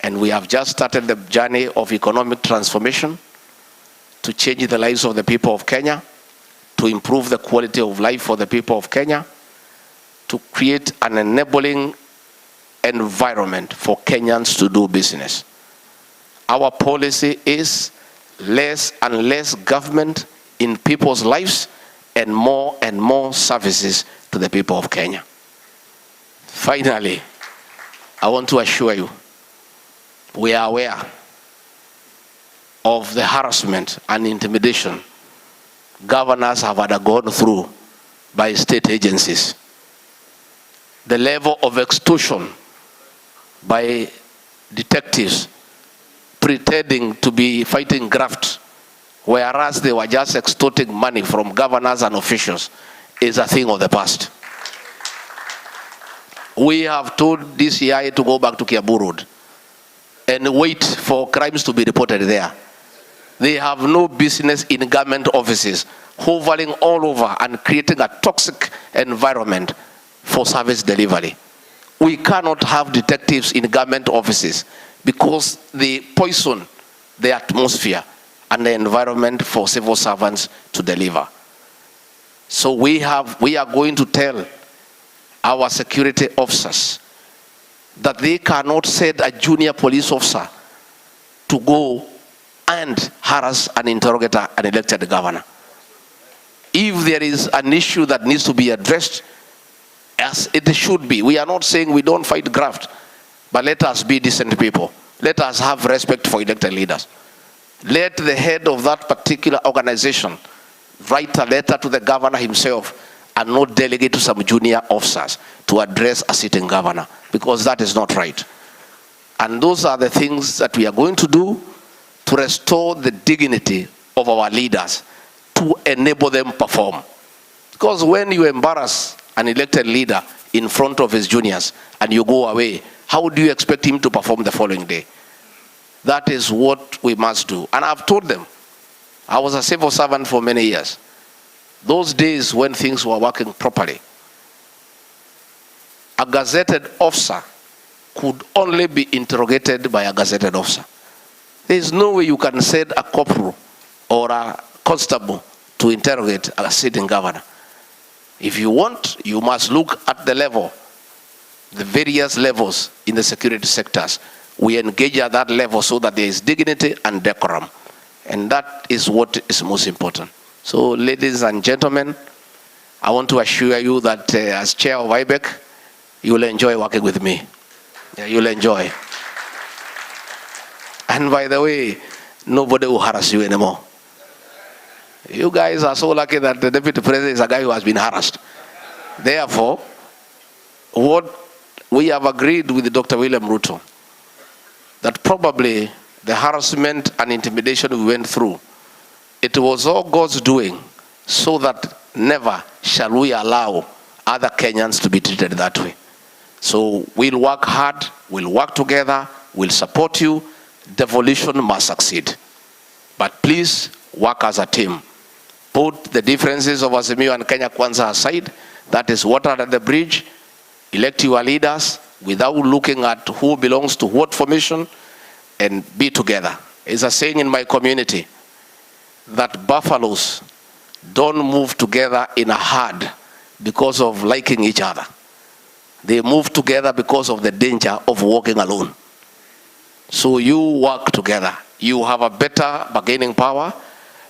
K: And we have just started the journey of economic transformation to change the lives of the people of Kenya, to improve the quality of life for the people of Kenya, to create an enabling environment for Kenyans to do business. Our policy is less and less government in people's lives and more services to the people of Kenya. Finally, I want to assure you, we are aware of the harassment and intimidation governors have undergone through by state agencies. The level of extortion by detectives pretending to be fighting graft, whereas they were just extorting money from governors and officials, is a thing of the past. We have told DCI to go back to Kiambu Road and wait for crimes to be reported there. They have no business in government offices, hovering all over and creating a toxic environment for service delivery. We cannot have detectives in government offices because they poison the atmosphere and the environment for civil servants to deliver. So we are going to tell our security officers that they cannot send a junior police officer to go and harass and interrogate an elected governor. If there is an issue that needs to be addressed, as it should be, we are not saying we don't fight graft, but let us be decent people. Let us have respect for elected leaders. Let the head of that particular organization write a letter to the governor himself and not delegate to some junior officers to address a sitting governor, because that is not right. And those are the things that we are going to do to restore the dignity of our leaders, to enable them perform. Because when you embarrass an elected leader in front of his juniors and you go away, how do you expect him to perform the following day? That is what we must do. And I've told them, I was a civil servant for many years. Those days when things were working properly, a gazetted officer could only be interrogated by a gazetted officer. There is no way you can send a corporal or a constable to interrogate a sitting governor. If you want, you must look at the level, the various levels in the security sectors. We engage at that level so that there is dignity and decorum. And that is what is most important. So, ladies and gentlemen, I want to assure you that as chair of IBEC, you will enjoy working with me. Yeah, you'll enjoy. And by the way, nobody will harass you anymore. You guys are so lucky that the deputy president is a guy who has been harassed. Therefore, what we have agreed with Dr. William Ruto, that probably the harassment and intimidation we went through, it was all God's doing, so that never shall we allow other Kenyans to be treated that way. So we'll work hard, we'll work together, we'll support you. Devolution must succeed. But please work as a team. Put the differences of Azimio and Kenya Kwanza aside. That is water under the bridge. Elect your leaders without looking at who belongs to what formation, and be together. It's a saying in my community that buffaloes don't move together in a herd because of liking each other. They move together because of the danger of walking alone. So you work together. You have a better bargaining power.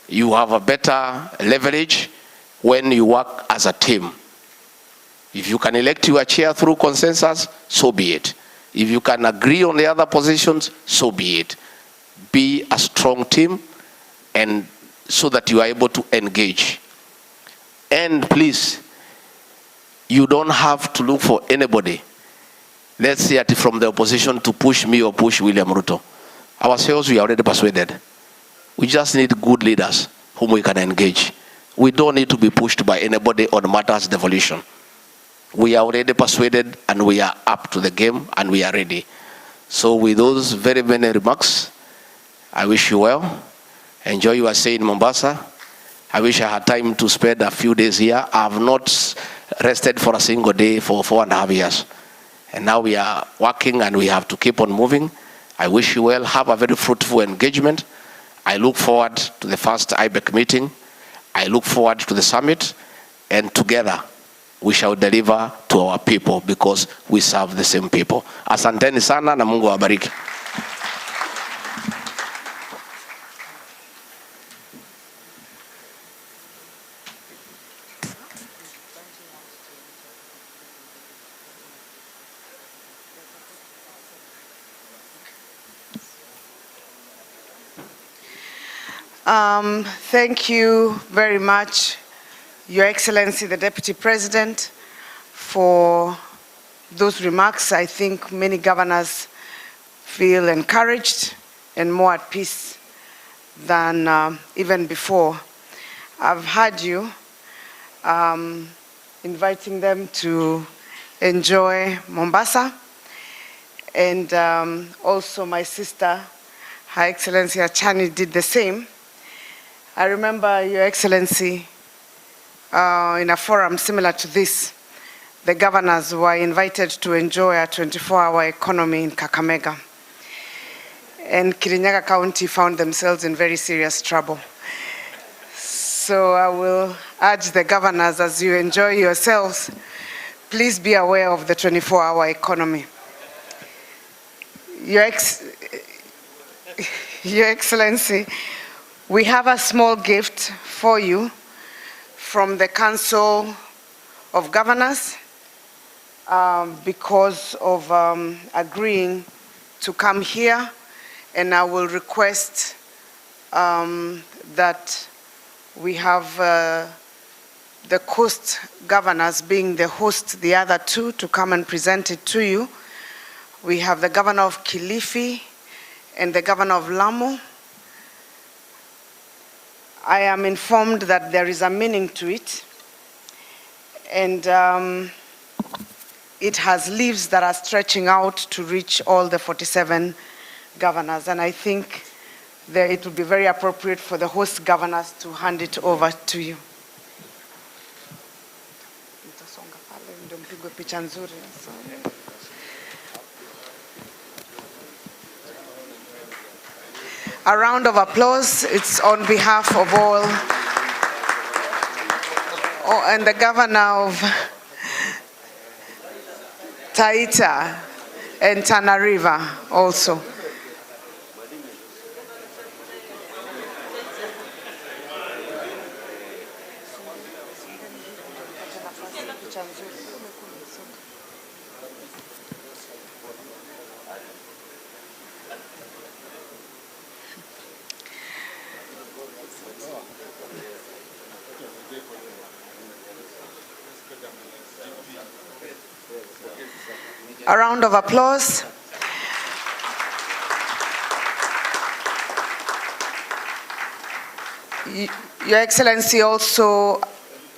K: You have a better leverage when you work as a team. If you can elect your chair through consensus, so be it. If you can agree on the other positions, so be it. Be a strong team, and so that you are able to engage. And please, you don't have to look for anybody, let's say from the opposition, to push me or push William Ruto. Ourselves, we are already persuaded. We just need good leaders whom we can engage. We don't need to be pushed by anybody on matters devolution. We are already persuaded and we are up to the game and we are ready. So with those very many remarks, I wish you well. Enjoy your stay in Mombasa. I wish I had time to spend a few days here. I have not rested for a single day for 4.5 years. And now we are working and we have to keep on moving. I wish you well. Have a very fruitful engagement. I look forward to the first IBEC meeting. I look forward to the summit. And together, we shall deliver to our people because we serve the same people. Asanteni sana na Mungu awabariki.
D: Thank you very much, Your Excellency, the Deputy President, for those remarks. I think many governors feel encouraged and more at peace than even before. I've heard you inviting them to enjoy Mombasa, and also my sister, Her Excellency Achani, did the same. I remember, Your Excellency, in a forum similar to this, the governors were invited to enjoy a 24-hour economy in Kakamega. And Kirinyaga County found themselves in very serious trouble. So I will urge the governors, as you enjoy yourselves, please be aware of the 24-hour economy. Your Excellency, we have a small gift for you from the Council of Governors because of agreeing to come here, and I will request that we have the coast governors, being the host, the other two, to come and present it to you. We have the governor of Kilifi and the governor of Lamu. I am informed that there is a meaning to it, and it has leaves that are stretching out to reach all the 47 governors, and I think that it would be very appropriate for the host governors to hand it over to you. A round of applause. It's on behalf of all, and the governor of Taita and Tana River also. A round of applause. Your Excellency, also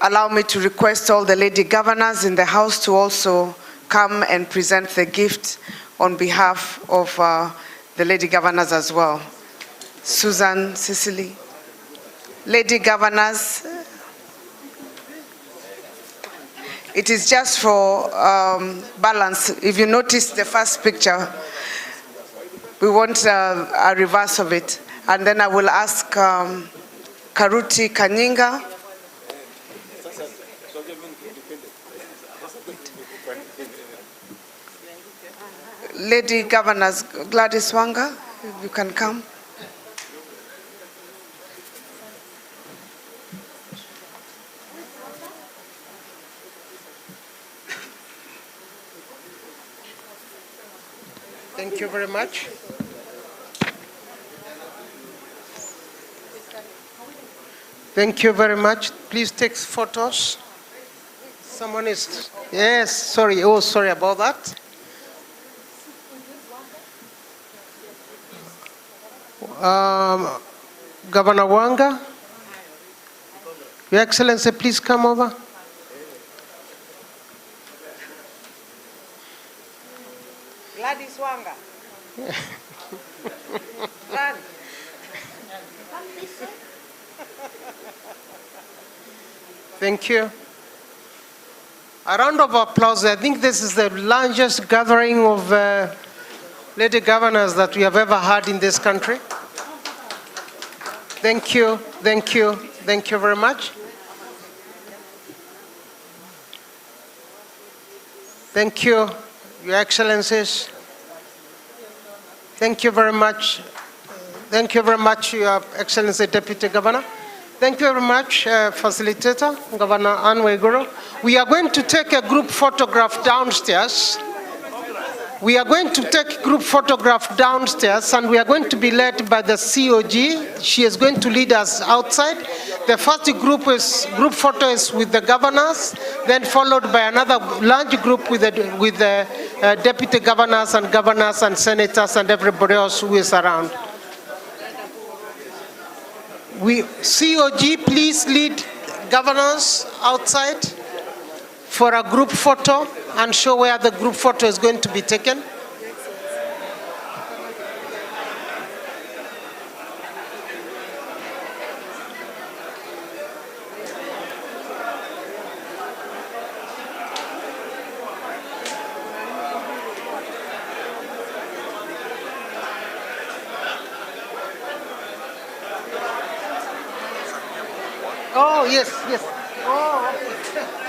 D: allow me to request all the lady governors in the House to also come and present the gift on behalf of the lady governors as well. Susan, Cicely. Lady governors, it is just for balance. If you notice the first picture, we want a reverse of it. And then I will ask Karuti Kanyinga. Lady Governors, Gladys Wanga, if you can come.
A: Thank you very much. Thank you very much. Please take photos. Someone is, yes, sorry, oh, sorry about that. Governor Wanga, Your Excellency, please come over.
D: Gladys Wanga. Run.
A: Thank you. A round of applause. I think this is the largest gathering of lady governors that we have ever had in this country. Thank you, thank you, thank you very much. Thank you, Your Excellencies. Thank you very much. Thank you very much, Your Excellency Deputy Governor. Thank you very much, Facilitator, Governor Anne Waiguru. We are going to take a group photograph downstairs. We are going to take group photograph downstairs, and we are going to be led by the COG. She is going to lead us outside. The first group photo is with the governors, then followed by another large group with the deputy governors and senators and everybody else who is around. COG, please lead governors outside for a group photo and show where the group photo is going to be taken. Oh, yes, yes. Oh, okay.